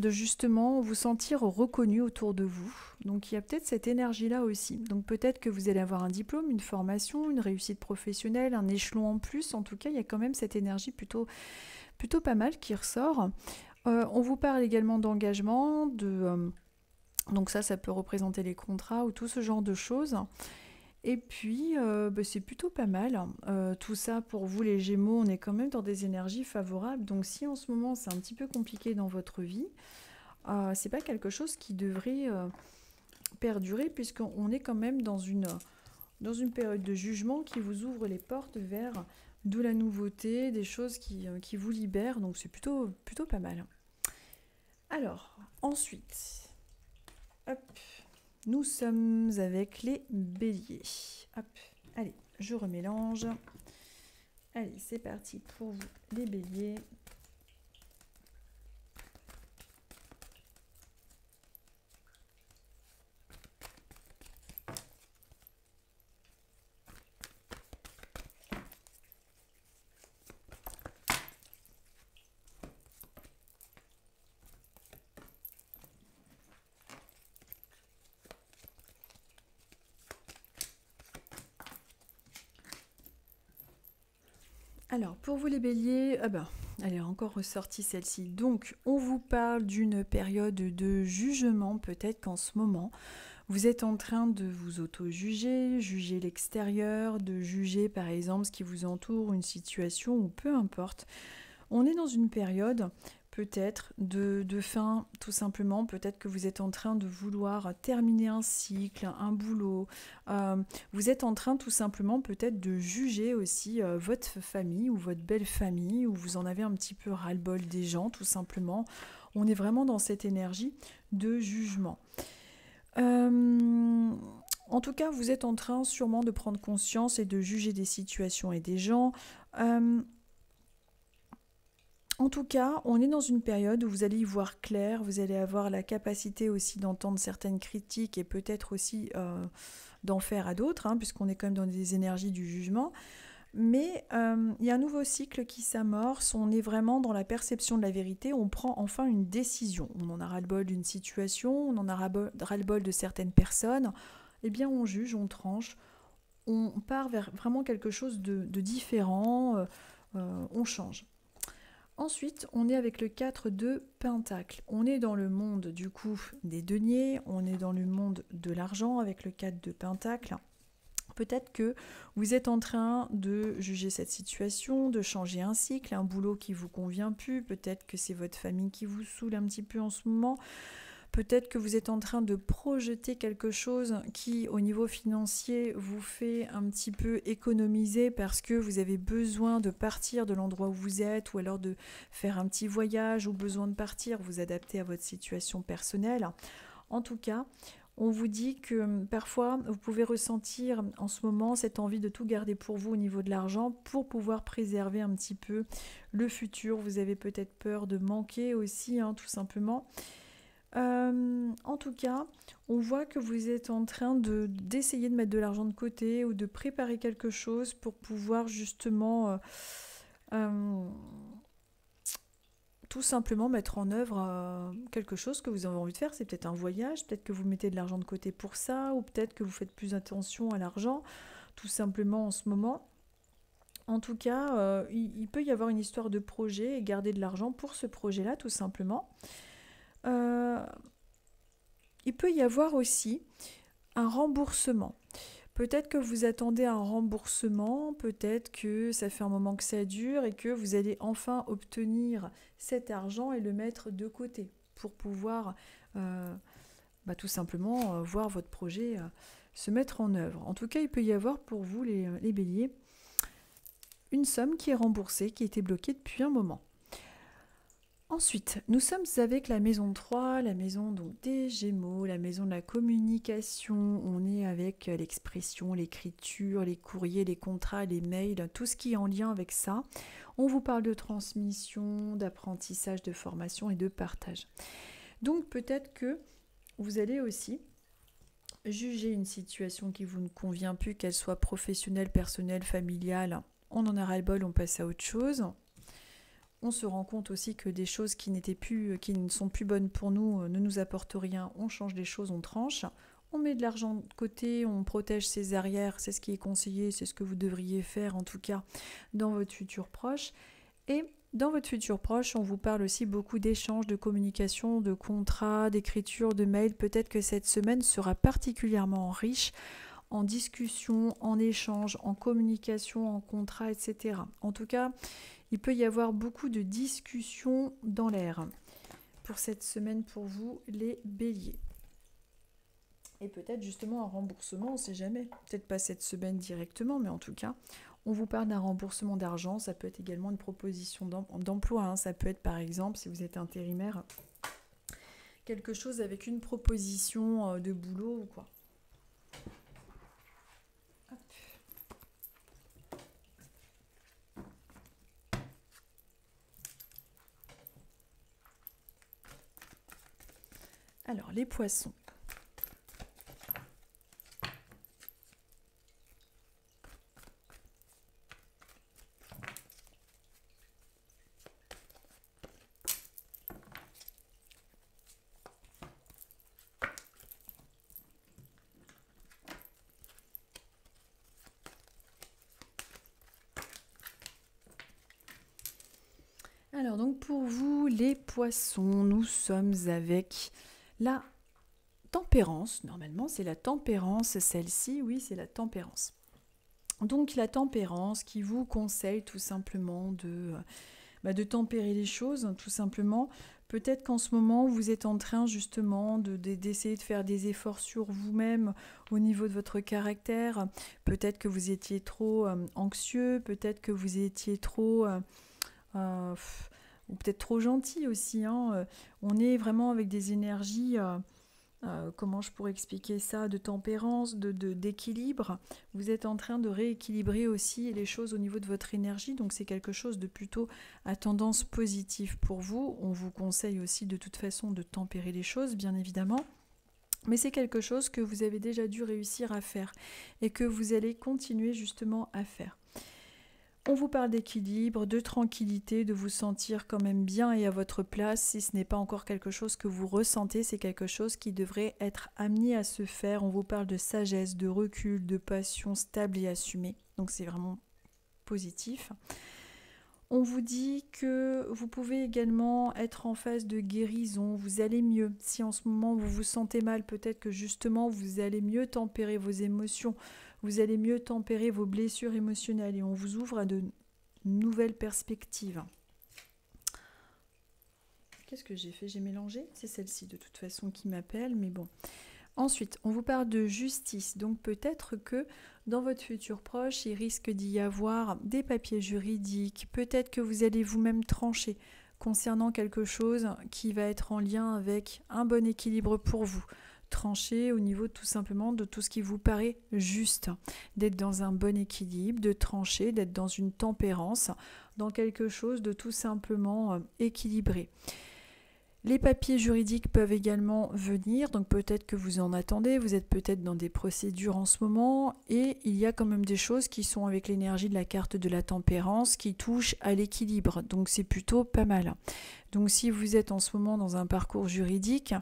justement vous sentir reconnu autour de vous. Donc il y a peut-être cette énergie-là aussi. Donc peut-être que vous allez avoir un diplôme, une formation, une réussite professionnelle, un échelon en plus. En tout cas, il y a quand même cette énergie plutôt pas mal qui ressort. On vous parle également d'engagement, donc ça peut représenter les contrats ou tout ce genre de choses. Et puis, c'est plutôt pas mal. Tout ça, pour vous les Gémeaux, on est quand même dans des énergies favorables. Donc si en ce moment, c'est un petit peu compliqué dans votre vie, c'est pas quelque chose qui devrait perdurer puisqu'on est quand même dans une dans une période de jugement qui vous ouvre les portes vers de la nouveauté, des choses qui vous libèrent, donc c'est plutôt pas mal. Alors, ensuite, hop, nous sommes avec les béliers. Hop, allez, je remélange. Allez, c'est parti pour vous, les béliers. Alors, pour vous les béliers, elle est encore ressortie celle-ci. Donc, on vous parle d'une période de jugement, peut-être qu'en ce moment, vous êtes en train de vous auto-juger, juger l'extérieur, de juger par exemple ce qui vous entoure, une situation ou peu importe. On est dans une période peut-être de fin, tout simplement. Peut-être que vous êtes en train de vouloir terminer un cycle, un boulot. Vous êtes en train tout simplement peut-être de juger aussi votre famille ou votre belle famille, ou vous en avez un petit peu ras-le-bol des gens, tout simplement. On est vraiment dans cette énergie de jugement. En tout cas, vous êtes en train sûrement de prendre conscience et de juger des situations et des gens. En tout cas, on est dans une période où vous allez y voir clair, vous allez avoir la capacité aussi d'entendre certaines critiques et peut-être aussi d'en faire à d'autres, puisqu'on est quand même dans des énergies du jugement. Mais il y a un nouveau cycle qui s'amorce, on est vraiment dans la perception de la vérité, on prend enfin une décision. On en a ras-le-bol d'une situation, on en a ras-le-bol de certaines personnes. Eh bien, on juge, on tranche, on part vers vraiment quelque chose de différent, on change. Ensuite, on est avec le 4 de Pentacle. On est dans le monde du coup des deniers, on est dans le monde de l'argent avec le 4 de Pentacle. Peut-être que vous êtes en train de juger cette situation, de changer un cycle, un boulot qui ne vous convient plus, peut-être que c'est votre famille qui vous saoule un petit peu en ce moment. Peut-être que vous êtes en train de projeter quelque chose qui, au niveau financier, vous fait un petit peu économiser parce que vous avez besoin de partir de l'endroit où vous êtes ou alors de faire un petit voyage ou besoin de partir, vous adapter à votre situation personnelle. En tout cas, on vous dit que parfois, vous pouvez ressentir en ce moment cette envie de tout garder pour vous au niveau de l'argent pour pouvoir préserver un petit peu le futur. Vous avez peut-être peur de manquer aussi, tout simplement. En tout cas, on voit que vous êtes en train d'essayer de mettre de l'argent de côté ou de préparer quelque chose pour pouvoir justement tout simplement mettre en œuvre quelque chose que vous avez envie de faire. C'est peut-être un voyage, peut-être que vous mettez de l'argent de côté pour ça, ou peut-être que vous faites plus attention à l'argent, tout simplement en ce moment. En tout cas, il peut y avoir une histoire de projet et garder de l'argent pour ce projet-là, tout simplement. Il peut y avoir aussi un remboursement. Peut-être que vous attendez un remboursement, peut-être que ça fait un moment que ça dure et que vous allez enfin obtenir cet argent et le mettre de côté pour pouvoir tout simplement voir votre projet se mettre en œuvre. En tout cas, il peut y avoir pour vous les béliers une somme qui est remboursée, qui était bloquée depuis un moment. Ensuite, nous sommes avec la maison 3, la maison donc des Gémeaux, la maison de la communication. On est avec l'expression, l'écriture, les courriers, les contrats, les mails, tout ce qui est en lien avec ça. On vous parle de transmission, d'apprentissage, de formation et de partage. Donc peut-être que vous allez aussi juger une situation qui vous ne convient plus, qu'elle soit professionnelle, personnelle, familiale. On en a ras-le-bol, on passe à autre chose. On se rend compte aussi que des choses qui ne sont plus bonnes pour nous ne nous apportent rien. On change les choses, on tranche. On met de l'argent de côté, on protège ses arrières. C'est ce qui est conseillé, c'est ce que vous devriez faire en tout cas dans votre futur proche. Et dans votre futur proche, on vous parle aussi beaucoup d'échanges, de communication, de contrats, d'écriture, de mails. Peut-être que cette semaine sera particulièrement riche en discussion, en échange, en communication, en contrat, etc. En tout cas, il peut y avoir beaucoup de discussions dans l'air pour cette semaine pour vous, les béliers. Et peut-être justement un remboursement, on ne sait jamais. Peut-être pas cette semaine directement, mais en tout cas, on vous parle d'un remboursement d'argent. Ça peut être également une proposition d'emploi, hein. Ça peut être par exemple, si vous êtes intérimaire, quelque chose avec une proposition de boulot ou quoi. Hop. Alors, les poissons. Alors donc pour vous les poissons, nous sommes avec la tempérance. Normalement c'est la tempérance, celle-ci, oui c'est la tempérance. Donc la tempérance qui vous conseille tout simplement de tempérer les choses, tout simplement. Peut-être qu'en ce moment, vous êtes en train justement d'essayer de faire des efforts sur vous-même au niveau de votre caractère. Peut-être que vous étiez trop anxieux, peut-être que vous étiez trop... Euh, ou peut-être trop gentil aussi, hein. On est vraiment avec des énergies, comment je pourrais expliquer ça, de tempérance, d'équilibre. Vous êtes en train de rééquilibrer aussi les choses au niveau de votre énergie, donc c'est quelque chose de plutôt à tendance positive pour vous. On vous conseille aussi de toute façon de tempérer les choses, bien évidemment. Mais c'est quelque chose que vous avez déjà dû réussir à faire et que vous allez continuer justement à faire. On vous parle d'équilibre, de tranquillité, de vous sentir quand même bien et à votre place. Si ce n'est pas encore quelque chose que vous ressentez, c'est quelque chose qui devrait être amené à se faire. On vous parle de sagesse, de recul, de passion stable et assumée. Donc c'est vraiment positif. On vous dit que vous pouvez également être en phase de guérison, vous allez mieux. Si en ce moment vous vous sentez mal, peut-être que justement vous allez mieux tempérer vos émotions, vous allez mieux tempérer vos blessures émotionnelles et on vous ouvre à de nouvelles perspectives. Qu'est-ce que j'ai fait? J'ai mélangé? C'est celle-ci de toute façon qui m'appelle, mais bon. Ensuite, on vous parle de justice, donc peut-être que dans votre futur proche, il risque d'y avoir des papiers juridiques, peut-être que vous allez vous-même trancher concernant quelque chose qui va être en lien avec un bon équilibre pour vous. Trancher au niveau tout simplement de tout ce qui vous paraît juste, d'être dans un bon équilibre, de trancher, d'être dans une tempérance, dans quelque chose de tout simplement équilibré. Les papiers juridiques peuvent également venir, donc peut-être que vous en attendez, vous êtes peut-être dans des procédures en ce moment, et il y a quand même des choses qui sont avec l'énergie de la carte de la tempérance qui touchent à l'équilibre, donc c'est plutôt pas mal. Donc si vous êtes en ce moment dans un parcours juridique,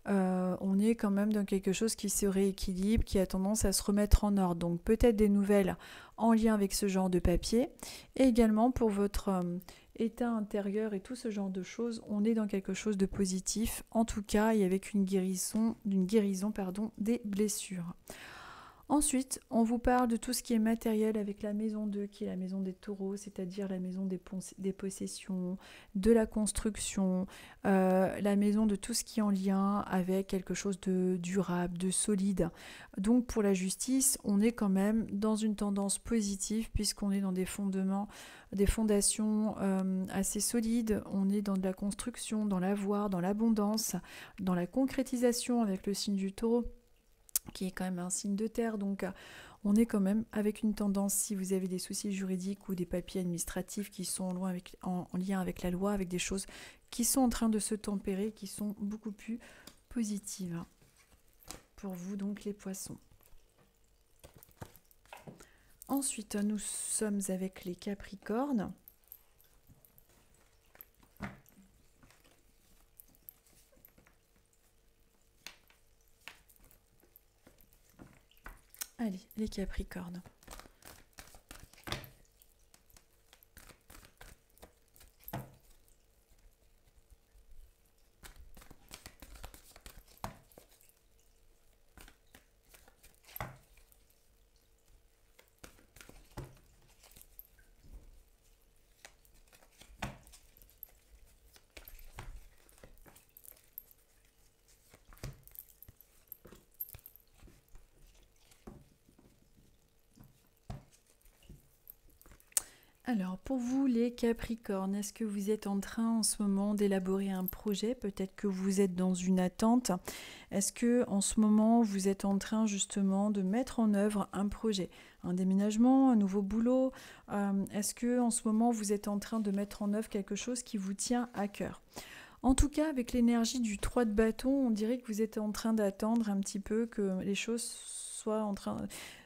on est quand même dans quelque chose qui se rééquilibre, qui a tendance à se remettre en ordre, donc peut-être des nouvelles en lien avec ce genre de papier, et également pour votre... état intérieur et tout ce genre de choses, on est dans quelque chose de positif, en tout cas, et avec une guérison des blessures. Ensuite, on vous parle de tout ce qui est matériel avec la maison 2, qui est la maison des taureaux, c'est-à-dire la maison des possessions, de la construction, la maison de tout ce qui est en lien avec quelque chose de durable, de solide. Donc pour la justice, on est quand même dans une tendance positive puisqu'on est dans des fondements, des fondations assez solides. On est dans de la construction, dans l'avoir, dans l'abondance, dans la concrétisation avec le signe du taureau, qui est quand même un signe de terre, donc on est quand même avec une tendance, si vous avez des soucis juridiques ou des papiers administratifs qui sont en lien avec la loi, avec des choses qui sont en train de se tempérer, qui sont beaucoup plus positives pour vous, donc les poissons. Ensuite, nous sommes avec les capricornes. Allez, les Capricornes. Alors, pour vous, les Capricornes, est-ce que vous êtes en train en ce moment d'élaborer un projet? Peut-être que vous êtes dans une attente. Est-ce que en ce moment, vous êtes en train justement de mettre en œuvre un projet? Un déménagement, un nouveau boulot? Est-ce que en ce moment, vous êtes en train de mettre en œuvre quelque chose qui vous tient à cœur? En tout cas, avec l'énergie du 3 de bâton, on dirait que vous êtes en train d'attendre un petit peu que les choses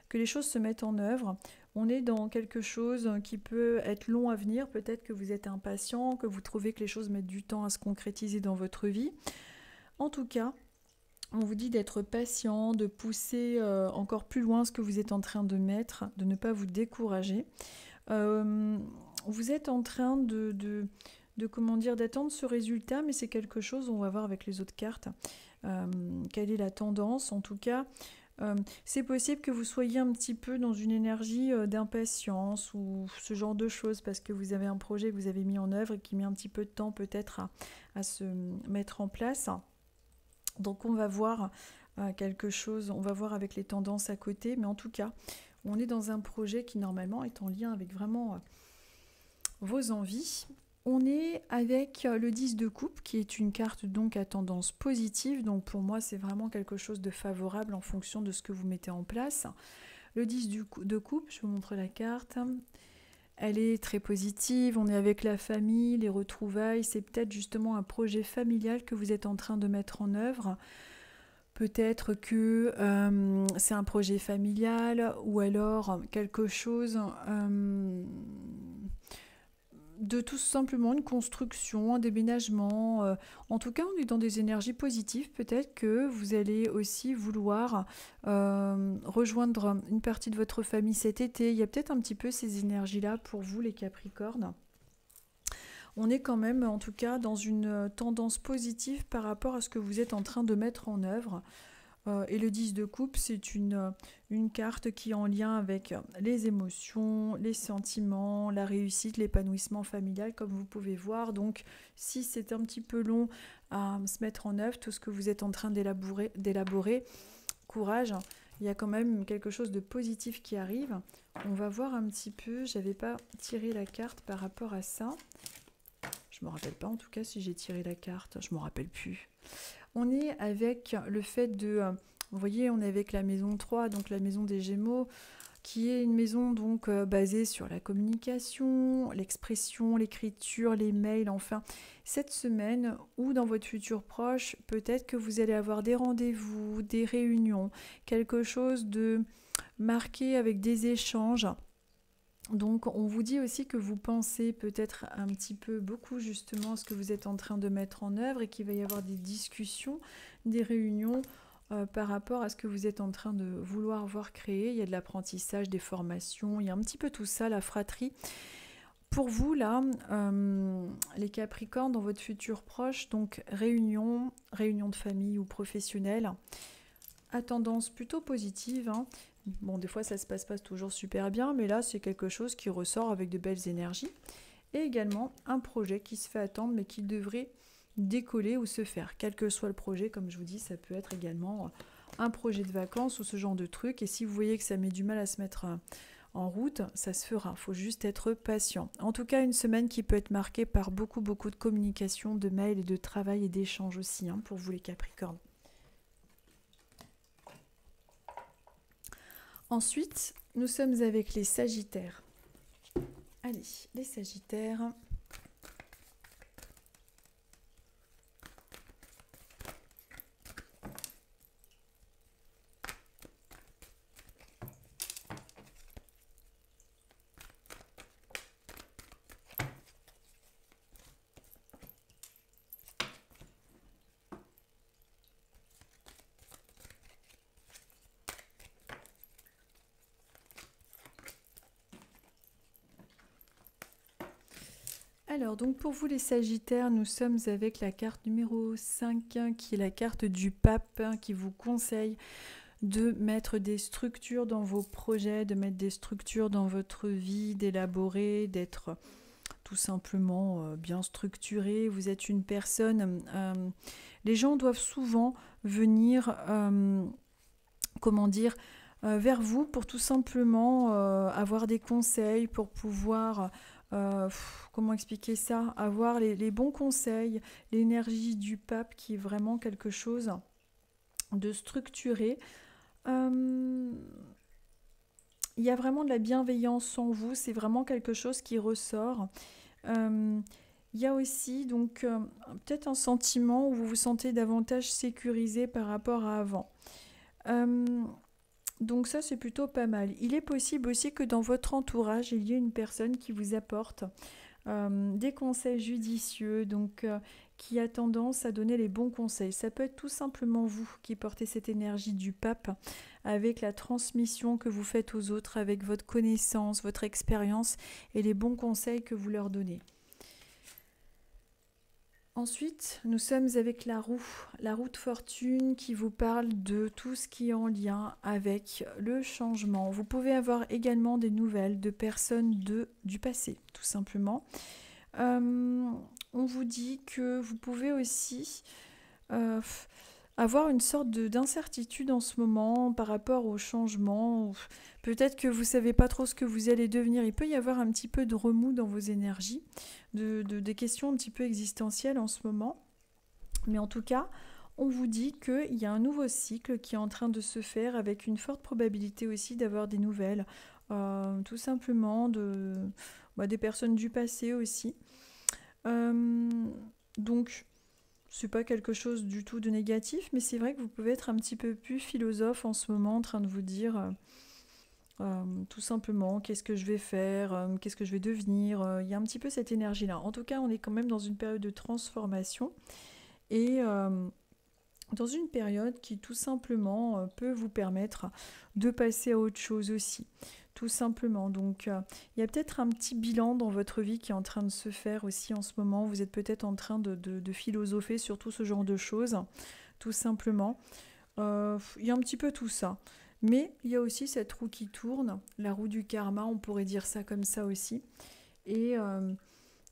que les choses se mettent en œuvre. On est dans quelque chose qui peut être long à venir. Peut-être que vous êtes impatient, que vous trouvez que les choses mettent du temps à se concrétiser dans votre vie. En tout cas, on vous dit d'être patient, de pousser encore plus loin ce que vous êtes en train de mettre, de ne pas vous décourager. Vous êtes en train comment dire, d'attendre ce résultat, mais c'est quelque chose, on va voir avec les autres cartes, quelle est la tendance. En tout cas, c'est possible que vous soyez un petit peu dans une énergie d'impatience ou ce genre de choses parce que vous avez un projet que vous avez mis en œuvre et qui met un petit peu de temps peut-être à se mettre en place. Donc on va voir quelque chose, on va voir avec les tendances à côté, mais en tout cas, on est dans un projet qui normalement est en lien avec vraiment vos envies. On est avec le 10 de coupe qui est une carte donc à tendance positive. Donc pour moi, c'est vraiment quelque chose de favorable en fonction de ce que vous mettez en place. Le 10 de coupe, je vous montre la carte. Elle est très positive. On est avec la famille, les retrouvailles. C'est peut-être justement un projet familial que vous êtes en train de mettre en œuvre. Peut-être que c'est un projet familial ou alors quelque chose de tout simplement une construction, un déménagement. En tout cas, on est dans des énergies positives. Peut-être que vous allez aussi vouloir rejoindre une partie de votre famille cet été. Il y a peut-être un petit peu ces énergies-là pour vous, les Capricornes. On est quand même, en tout cas, dans une tendance positive par rapport à ce que vous êtes en train de mettre en œuvre. Et le 10 de coupe, c'est une carte qui est en lien avec les émotions, les sentiments, la réussite, l'épanouissement familial, comme vous pouvez voir. Donc, si c'est un petit peu long à se mettre en œuvre, tout ce que vous êtes en train d'élaborer, courage, il y a quand même quelque chose de positif qui arrive. On va voir un petit peu, j'avais pas tiré la carte par rapport à ça. Je me rappelle pas en tout cas si j'ai tiré la carte, je me rappelle plus. On est avec le fait de, vous voyez, on est avec la maison 3, donc la maison des Gémeaux, qui est une maison donc basée sur la communication, l'expression, l'écriture, les mails, enfin. Cette semaine ou dans votre futur proche, peut-être que vous allez avoir des rendez-vous, des réunions, quelque chose de marqué avec des échanges. Donc on vous dit aussi que vous pensez peut-être un petit peu beaucoup justement à ce que vous êtes en train de mettre en œuvre et qu'il va y avoir des discussions, des réunions par rapport à ce que vous êtes en train de vouloir voir créer. Il y a de l'apprentissage, des formations, il y a un petit peu tout ça, la fratrie. Pour vous là, les Capricornes dans votre futur proche, donc réunion de famille ou professionnelle, à tendance plutôt positive, hein. Bon, des fois, ça se passe pas toujours super bien, mais là, c'est quelque chose qui ressort avec de belles énergies. Et également, un projet qui se fait attendre, mais qui devrait décoller ou se faire. Quel que soit le projet, comme je vous dis, ça peut être également un projet de vacances ou ce genre de truc. Et si vous voyez que ça met du mal à se mettre en route, ça se fera. Il faut juste être patient. En tout cas, une semaine qui peut être marquée par beaucoup de communication, de mails et de travail et d'échanges aussi, hein, pour vous les Capricornes. Ensuite, nous sommes avec les Sagittaires. Allez, les Sagittaires. Alors, donc pour vous les Sagittaires, nous sommes avec la carte numéro 5, qui est la carte du pape, qui vous conseille de mettre des structures dans vos projets, de mettre des structures dans votre vie, d'élaborer, d'être tout simplement bien structuré. Vous êtes une personne... les gens doivent souvent venir, comment dire, vers vous pour tout simplement avoir des conseils, pour pouvoir, comment expliquer ça, avoir les bons conseils, l'énergie du pape qui est vraiment quelque chose de structuré. Euh, il y a vraiment de la bienveillance en vous, c'est vraiment quelque chose qui ressort. Euh, il y a aussi donc peut-être un sentiment où vous vous sentez davantage sécurisé par rapport à avant. Euh, donc ça, c'est plutôt pas mal. Il est possible aussi que dans votre entourage, il y ait une personne qui vous apporte des conseils judicieux, donc qui a tendance à donner les bons conseils. Ça peut être tout simplement vous qui portez cette énergie du pape avec la transmission que vous faites aux autres, avec votre connaissance, votre expérience et les bons conseils que vous leur donnez. Ensuite, nous sommes avec la roue de fortune qui vous parle de tout ce qui est en lien avec le changement. Vous pouvez avoir également des nouvelles de personnes du passé, tout simplement. On vous dit que vous pouvez aussi euh, avoir une sorte d'incertitude en ce moment par rapport au changement. Peut-être que vous ne savez pas trop ce que vous allez devenir. Il peut y avoir un petit peu de remous dans vos énergies, des questions un petit peu existentielles en ce moment. Mais en tout cas, on vous dit qu'il y a un nouveau cycle qui est en train de se faire avec une forte probabilité aussi d'avoir des nouvelles, tout simplement des personnes du passé aussi. Donc, c'est pas quelque chose du tout de négatif, mais c'est vrai que vous pouvez être un petit peu plus philosophe en ce moment, en train de vous dire tout simplement qu'est-ce que je vais faire, qu'est-ce que je vais devenir. Il y a un petit peu cette énergie-là. En tout cas, on est quand même dans une période de transformation et dans une période qui tout simplement peut vous permettre de passer à autre chose aussi. Tout simplement. Donc, il y a peut-être un petit bilan dans votre vie qui est en train de se faire aussi en ce moment. Vous êtes peut-être en train de philosopher sur tout ce genre de choses, tout simplement. Il y a un petit peu tout ça. Mais il y a aussi cette roue qui tourne, la roue du karma, on pourrait dire ça comme ça aussi. Et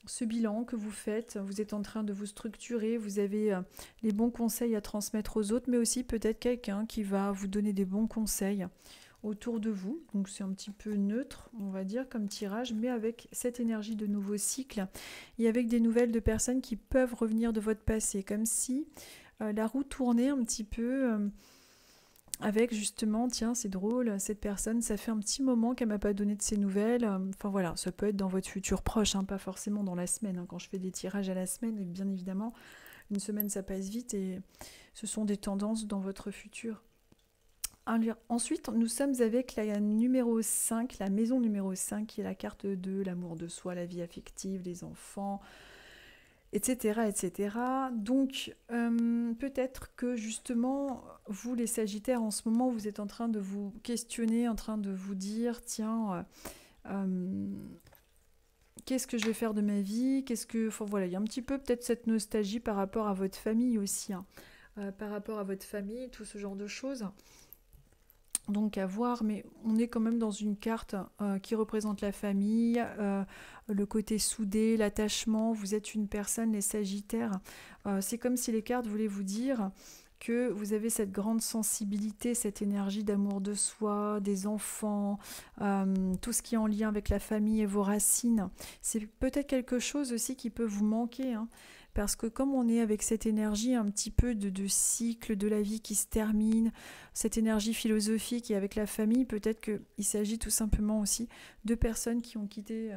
ce bilan que vous faites, vous êtes en train de vous structurer, vous avez les bons conseils à transmettre aux autres, mais aussi peut-être quelqu'un qui va vous donner des bons conseils autour de vous. Donc c'est un petit peu neutre, on va dire, comme tirage, mais avec cette énergie de nouveau cycle et avec des nouvelles de personnes qui peuvent revenir de votre passé, comme si la roue tournait un petit peu avec justement, tiens, c'est drôle, cette personne, ça fait un petit moment qu'elle m'a pas donné de ses nouvelles. Enfin voilà, ça peut être dans votre futur proche, hein, pas forcément dans la semaine. Hein. Quand je fais des tirages à la semaine, bien évidemment, une semaine ça passe vite et ce sont des tendances dans votre futur. Ensuite, nous sommes avec la numéro 5, la maison numéro 5, qui est la carte de l'amour de soi, la vie affective, les enfants, etc. etc. Donc, peut-être que justement, vous les Sagittaires, en ce moment, vous êtes en train de vous questionner, en train de vous dire, tiens, qu'est-ce que je vais faire de ma vie? Enfin, voilà, il y a un petit peu peut-être cette nostalgie par rapport à votre famille aussi, hein. Par rapport à votre famille, tout ce genre de choses. Donc à voir, mais on est quand même dans une carte qui représente la famille, le côté soudé, l'attachement. Vous êtes une personne, les Sagittaires. C'est comme si les cartes voulaient vous dire que vous avez cette grande sensibilité, cette énergie d'amour de soi, des enfants, tout ce qui est en lien avec la famille et vos racines. C'est peut-être quelque chose aussi qui peut vous manquer, hein. Parce que comme on est avec cette énergie un petit peu de cycle de la vie qui se termine, cette énergie philosophique et avec la famille, peut-être qu'il s'agit tout simplement aussi de personnes qui ont quitté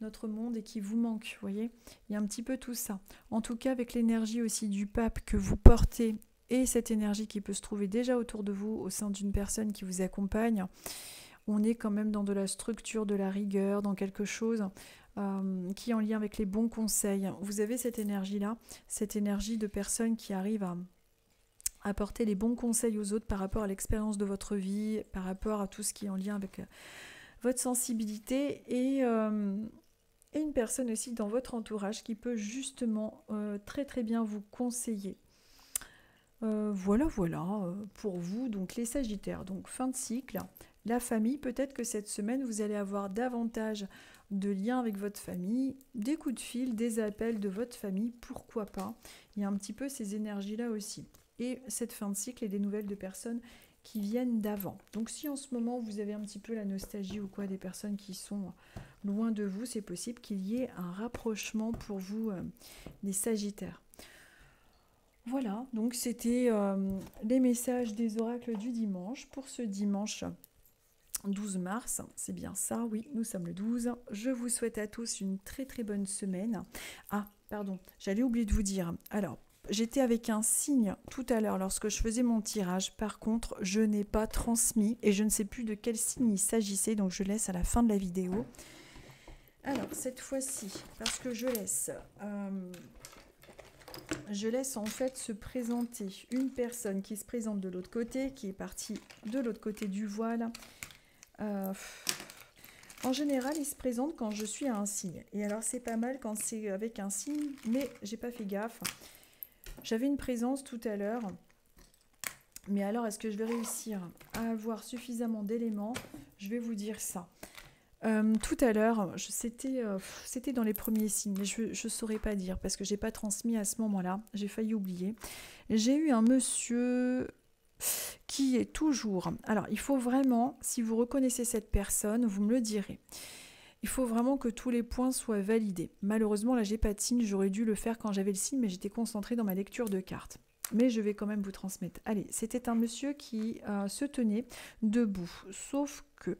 notre monde et qui vous manquent, vous voyez. Il y a un petit peu tout ça. En tout cas, avec l'énergie aussi du pape que vous portez et cette énergie qui peut se trouver déjà autour de vous au sein d'une personne qui vous accompagne, on est quand même dans de la structure, de la rigueur, dans quelque chose qui est en lien avec les bons conseils. Vous avez cette énergie-là, cette énergie de personnes qui arrivent à apporter les bons conseils aux autres par rapport à l'expérience de votre vie, par rapport à tout ce qui est en lien avec votre sensibilité et une personne aussi dans votre entourage qui peut justement très très bien vous conseiller. Voilà, pour vous, donc les Sagittaires. Donc fin de cycle, la famille, peut-être que cette semaine, vous allez avoir davantage de liens avec votre famille, des coups de fil, des appels de votre famille, pourquoi pas. Il y a un petit peu ces énergies-là aussi. Et cette fin de cycle et des nouvelles de personnes qui viennent d'avant. Donc si en ce moment vous avez un petit peu la nostalgie ou quoi des personnes qui sont loin de vous, c'est possible qu'il y ait un rapprochement pour vous, les Sagittaires. Voilà, donc c'était les messages des oracles du dimanche pour ce dimanche 12 mars, c'est bien ça, oui, nous sommes le 12. Je vous souhaite à tous une très très bonne semaine. Ah, pardon, j'allais oublier de vous dire. Alors, j'étais avec un signe tout à l'heure lorsque je faisais mon tirage. Par contre, je n'ai pas transmis et je ne sais plus de quel signe il s'agissait, donc je laisse à la fin de la vidéo. Alors, cette fois-ci, parce que je laisse en fait se présenter une personne qui se présente de l'autre côté, qui est partie de l'autre côté du voile. En général, il se présente quand je suis à un signe. Et alors, c'est pas mal quand c'est avec un signe, mais j'ai pas fait gaffe. J'avais une présence tout à l'heure. Mais alors, est-ce que je vais réussir à avoir suffisamment d'éléments? Je vais vous dire ça. Tout à l'heure, c'était dans les premiers signes, mais je ne saurais pas dire parce que j'ai pas transmis à ce moment-là. J'ai failli oublier. J'ai eu un monsieur qui est toujours... Alors, il faut vraiment, si vous reconnaissez cette personne, vous me le direz. Il faut vraiment que tous les points soient validés. Malheureusement, là, j'ai pas de signe. J'aurais dû le faire quand j'avais le signe, mais j'étais concentrée dans ma lecture de cartes. Mais je vais quand même vous transmettre. Allez, c'était un monsieur qui se tenait debout. Sauf que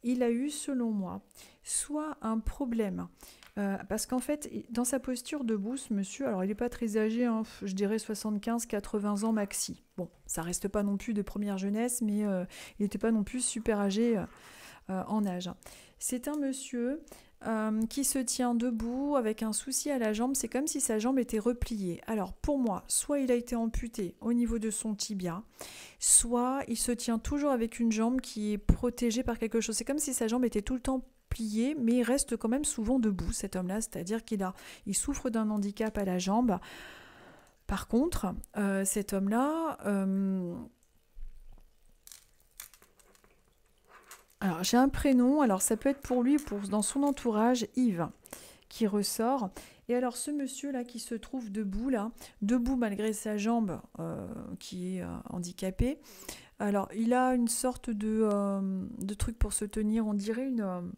il a eu, selon moi, soit un problème. Parce qu'en fait, dans sa posture debout, ce monsieur, alors il n'est pas très âgé, hein, je dirais 75-80 ans maxi. Bon, ça reste pas non plus de première jeunesse, mais il n'était pas non plus super âgé en âge. C'est un monsieur qui se tient debout avec un souci à la jambe, c'est comme si sa jambe était repliée. Alors pour moi, soit il a été amputé au niveau de son tibia, soit il se tient toujours avec une jambe qui est protégée par quelque chose. C'est comme si sa jambe était tout le temps plié, mais il reste quand même souvent debout, cet homme-là, c'est-à-dire il souffre d'un handicap à la jambe. Par contre, cet homme-là, alors j'ai un prénom, alors ça peut être pour lui, dans son entourage, Yves, qui ressort. Et alors ce monsieur-là qui se trouve debout malgré sa jambe qui est handicapée, alors il a une sorte de truc pour se tenir, on dirait une...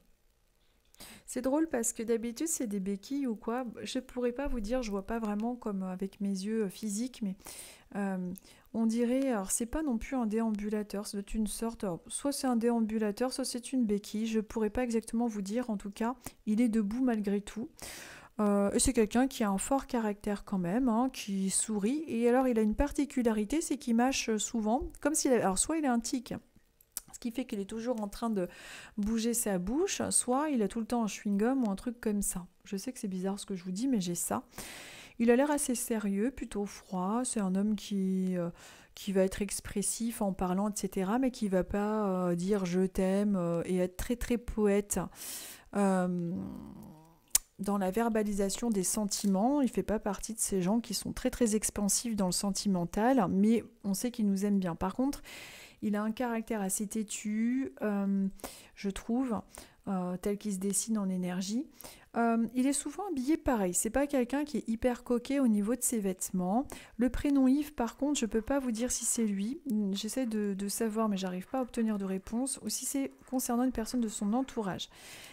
C'est drôle parce que d'habitude c'est des béquilles ou quoi. Je pourrais pas vous dire, je vois pas vraiment comme avec mes yeux physiques, mais on dirait, alors c'est pas non plus un déambulateur, c'est une sorte, alors, soit c'est un déambulateur, soit c'est une béquille. Je pourrais pas exactement vous dire. En tout cas, il est debout malgré tout. Et c'est quelqu'un qui a un fort caractère quand même, hein, qui sourit. Et alors il a une particularité, c'est qu'il mâche souvent, comme s'il avait... Alors soit il a un tic, ce qui fait qu'il est toujours en train de bouger sa bouche, soit il a tout le temps un chewing-gum ou un truc comme ça. Je sais que c'est bizarre ce que je vous dis, mais j'ai ça. Il a l'air assez sérieux, plutôt froid. C'est un homme qui va être expressif en parlant, etc., mais qui ne va pas dire je t'aime et être très très poète dans la verbalisation des sentiments. Il ne fait pas partie de ces gens qui sont très très expansifs dans le sentimental, mais on sait qu'il nous aime bien. Par contre, il a un caractère assez têtu, je trouve, tel qu'il se dessine en énergie. Il est souvent habillé pareil. C'est pas quelqu'un qui est hyper coquet au niveau de ses vêtements. Le prénom Yves, par contre, je peux pas vous dire si c'est lui. J'essaie de savoir, mais j'arrive pas à obtenir de réponse. Ou si c'est concernant une personne de son entourage.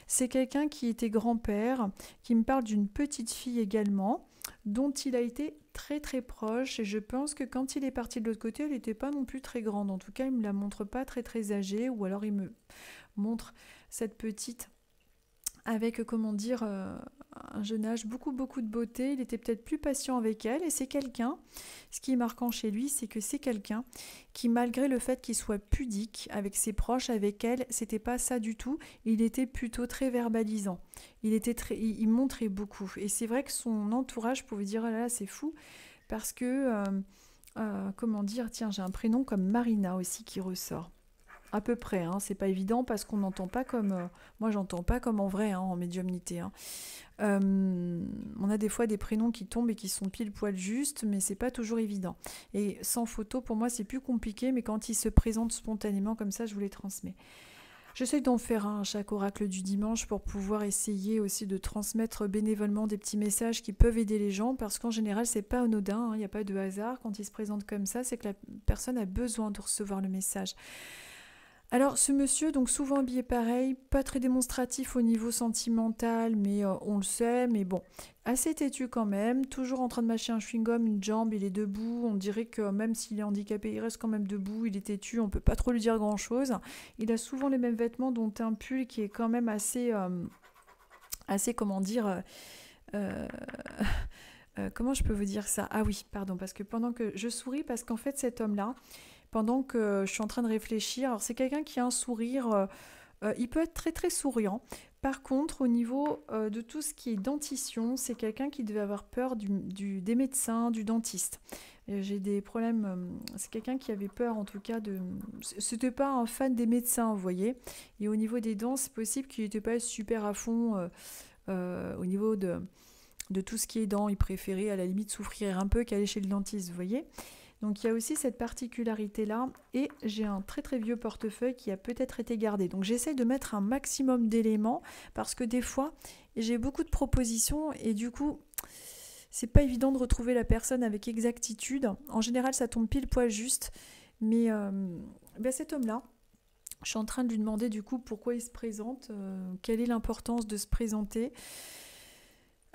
C'est quelqu'un qui était grand-père, qui me parle d'une petite fille également, dont il a été très très proche, et je pense que quand il est parti de l'autre côté, elle n'était pas non plus très grande. En tout cas, il me la montre pas très très âgée, ou alors il me montre cette petite avec, comment dire, un jeune âge, beaucoup beaucoup de beauté. Il était peut-être plus patient avec elle, et c'est quelqu'un, ce qui est marquant chez lui, c'est que c'est quelqu'un qui, malgré le fait qu'il soit pudique avec ses proches, avec elle, c'était pas ça du tout. Il était plutôt très verbalisant. Il montrait beaucoup, et c'est vrai que son entourage pouvait dire ah là là, c'est fou, parce que comment dire, tiens, j'ai un prénom comme Marina aussi qui ressort. À peu près, hein, c'est pas évident parce qu'on n'entend pas comme... moi, j'entends pas comme en vrai, hein, en médiumnité. Hein. On a des fois des prénoms qui tombent et qui sont pile poil justes, mais c'est pas toujours évident. Et sans photo, pour moi, c'est plus compliqué, mais quand ils se présentent spontanément comme ça, je vous les transmets. J'essaie d'en faire un à chaque oracle du dimanche pour pouvoir essayer aussi de transmettre bénévolement des petits messages qui peuvent aider les gens parce qu'en général, c'est pas anodin, hein, il n'y a pas de hasard. Quand ils se présentent comme ça, c'est que la personne a besoin de recevoir le message. Alors, ce monsieur, donc souvent habillé pareil, pas très démonstratif au niveau sentimental, mais on le sait, mais bon, assez têtu quand même, toujours en train de mâcher un chewing-gum, une jambe, il est debout, on dirait que même s'il est handicapé, il reste quand même debout, il est têtu, on peut pas trop lui dire grand-chose. Il a souvent les mêmes vêtements, dont un pull qui est quand même assez comment dire, euh, comment je peux vous dire ça? Ah oui, pardon, parce que pendant que je souris, parce qu'en fait cet homme-là, pendant que je suis en train de réfléchir. Alors c'est quelqu'un qui a un sourire, il peut être très très souriant. Par contre, au niveau de tout ce qui est dentition, c'est quelqu'un qui devait avoir peur des médecins, du dentiste. J'ai des problèmes, c'est quelqu'un qui avait peur en tout cas de... C'était pas un fan des médecins, vous voyez. Et au niveau des dents, c'est possible qu'il n'était pas super à fond au niveau de tout ce qui est dents. Il préférait à la limite souffrir un peu qu'aller chez le dentiste, vous voyez. Donc il y a aussi cette particularité-là et j'ai un très très vieux portefeuille qui a peut-être été gardé. Donc j'essaie de mettre un maximum d'éléments parce que des fois j'ai beaucoup de propositions et du coup c'est pas évident de retrouver la personne avec exactitude. En général ça tombe pile poil juste, mais cet homme-là, je suis en train de lui demander du coup pourquoi il se présente, quelle est l'importance de se présenter.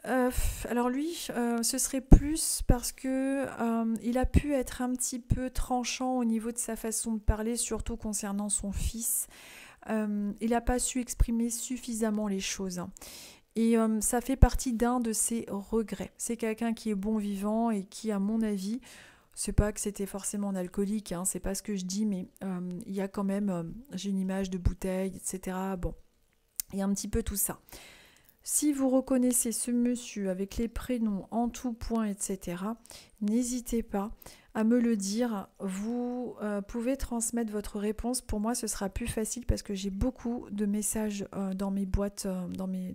Alors lui, ce serait plus parce que il a pu être un petit peu tranchant au niveau de sa façon de parler, surtout concernant son fils. Il n'a pas su exprimer suffisamment les choses. Et ça fait partie d'un de ses regrets. C'est quelqu'un qui est bon vivant et qui, à mon avis, c'est pas que c'était forcément un alcoolique, hein, c'est pas ce que je dis, mais il y a quand même, j'ai une image de bouteille, etc. Bon, il y a un petit peu tout ça. Si vous reconnaissez ce monsieur avec les prénoms en tout point, etc., n'hésitez pas à me le dire. Vous pouvez transmettre votre réponse. Pour moi, ce sera plus facile parce que j'ai beaucoup de messages dans mes boîtes, dans mes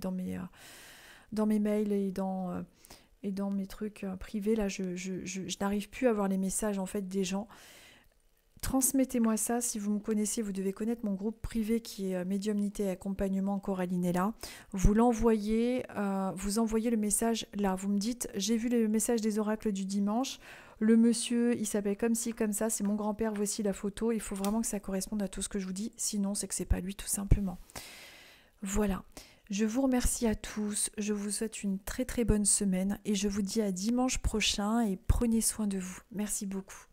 mails et dans mes trucs privés. Là, je n'arrive plus à voir les messages en fait des gens. Transmettez-moi ça. Si vous me connaissez, vous devez connaître mon groupe privé qui est Médiumnité et Accompagnement Coralinella. Vous l'envoyez, vous envoyez le message là. Vous me dites, j'ai vu le message des oracles du dimanche. Le monsieur, il s'appelle comme ci, comme ça. C'est mon grand-père, voici la photo. Il faut vraiment que ça corresponde à tout ce que je vous dis. Sinon, c'est que c'est pas lui, tout simplement. Voilà. Je vous remercie à tous. Je vous souhaite une très très bonne semaine. Et je vous dis à dimanche prochain et prenez soin de vous. Merci beaucoup.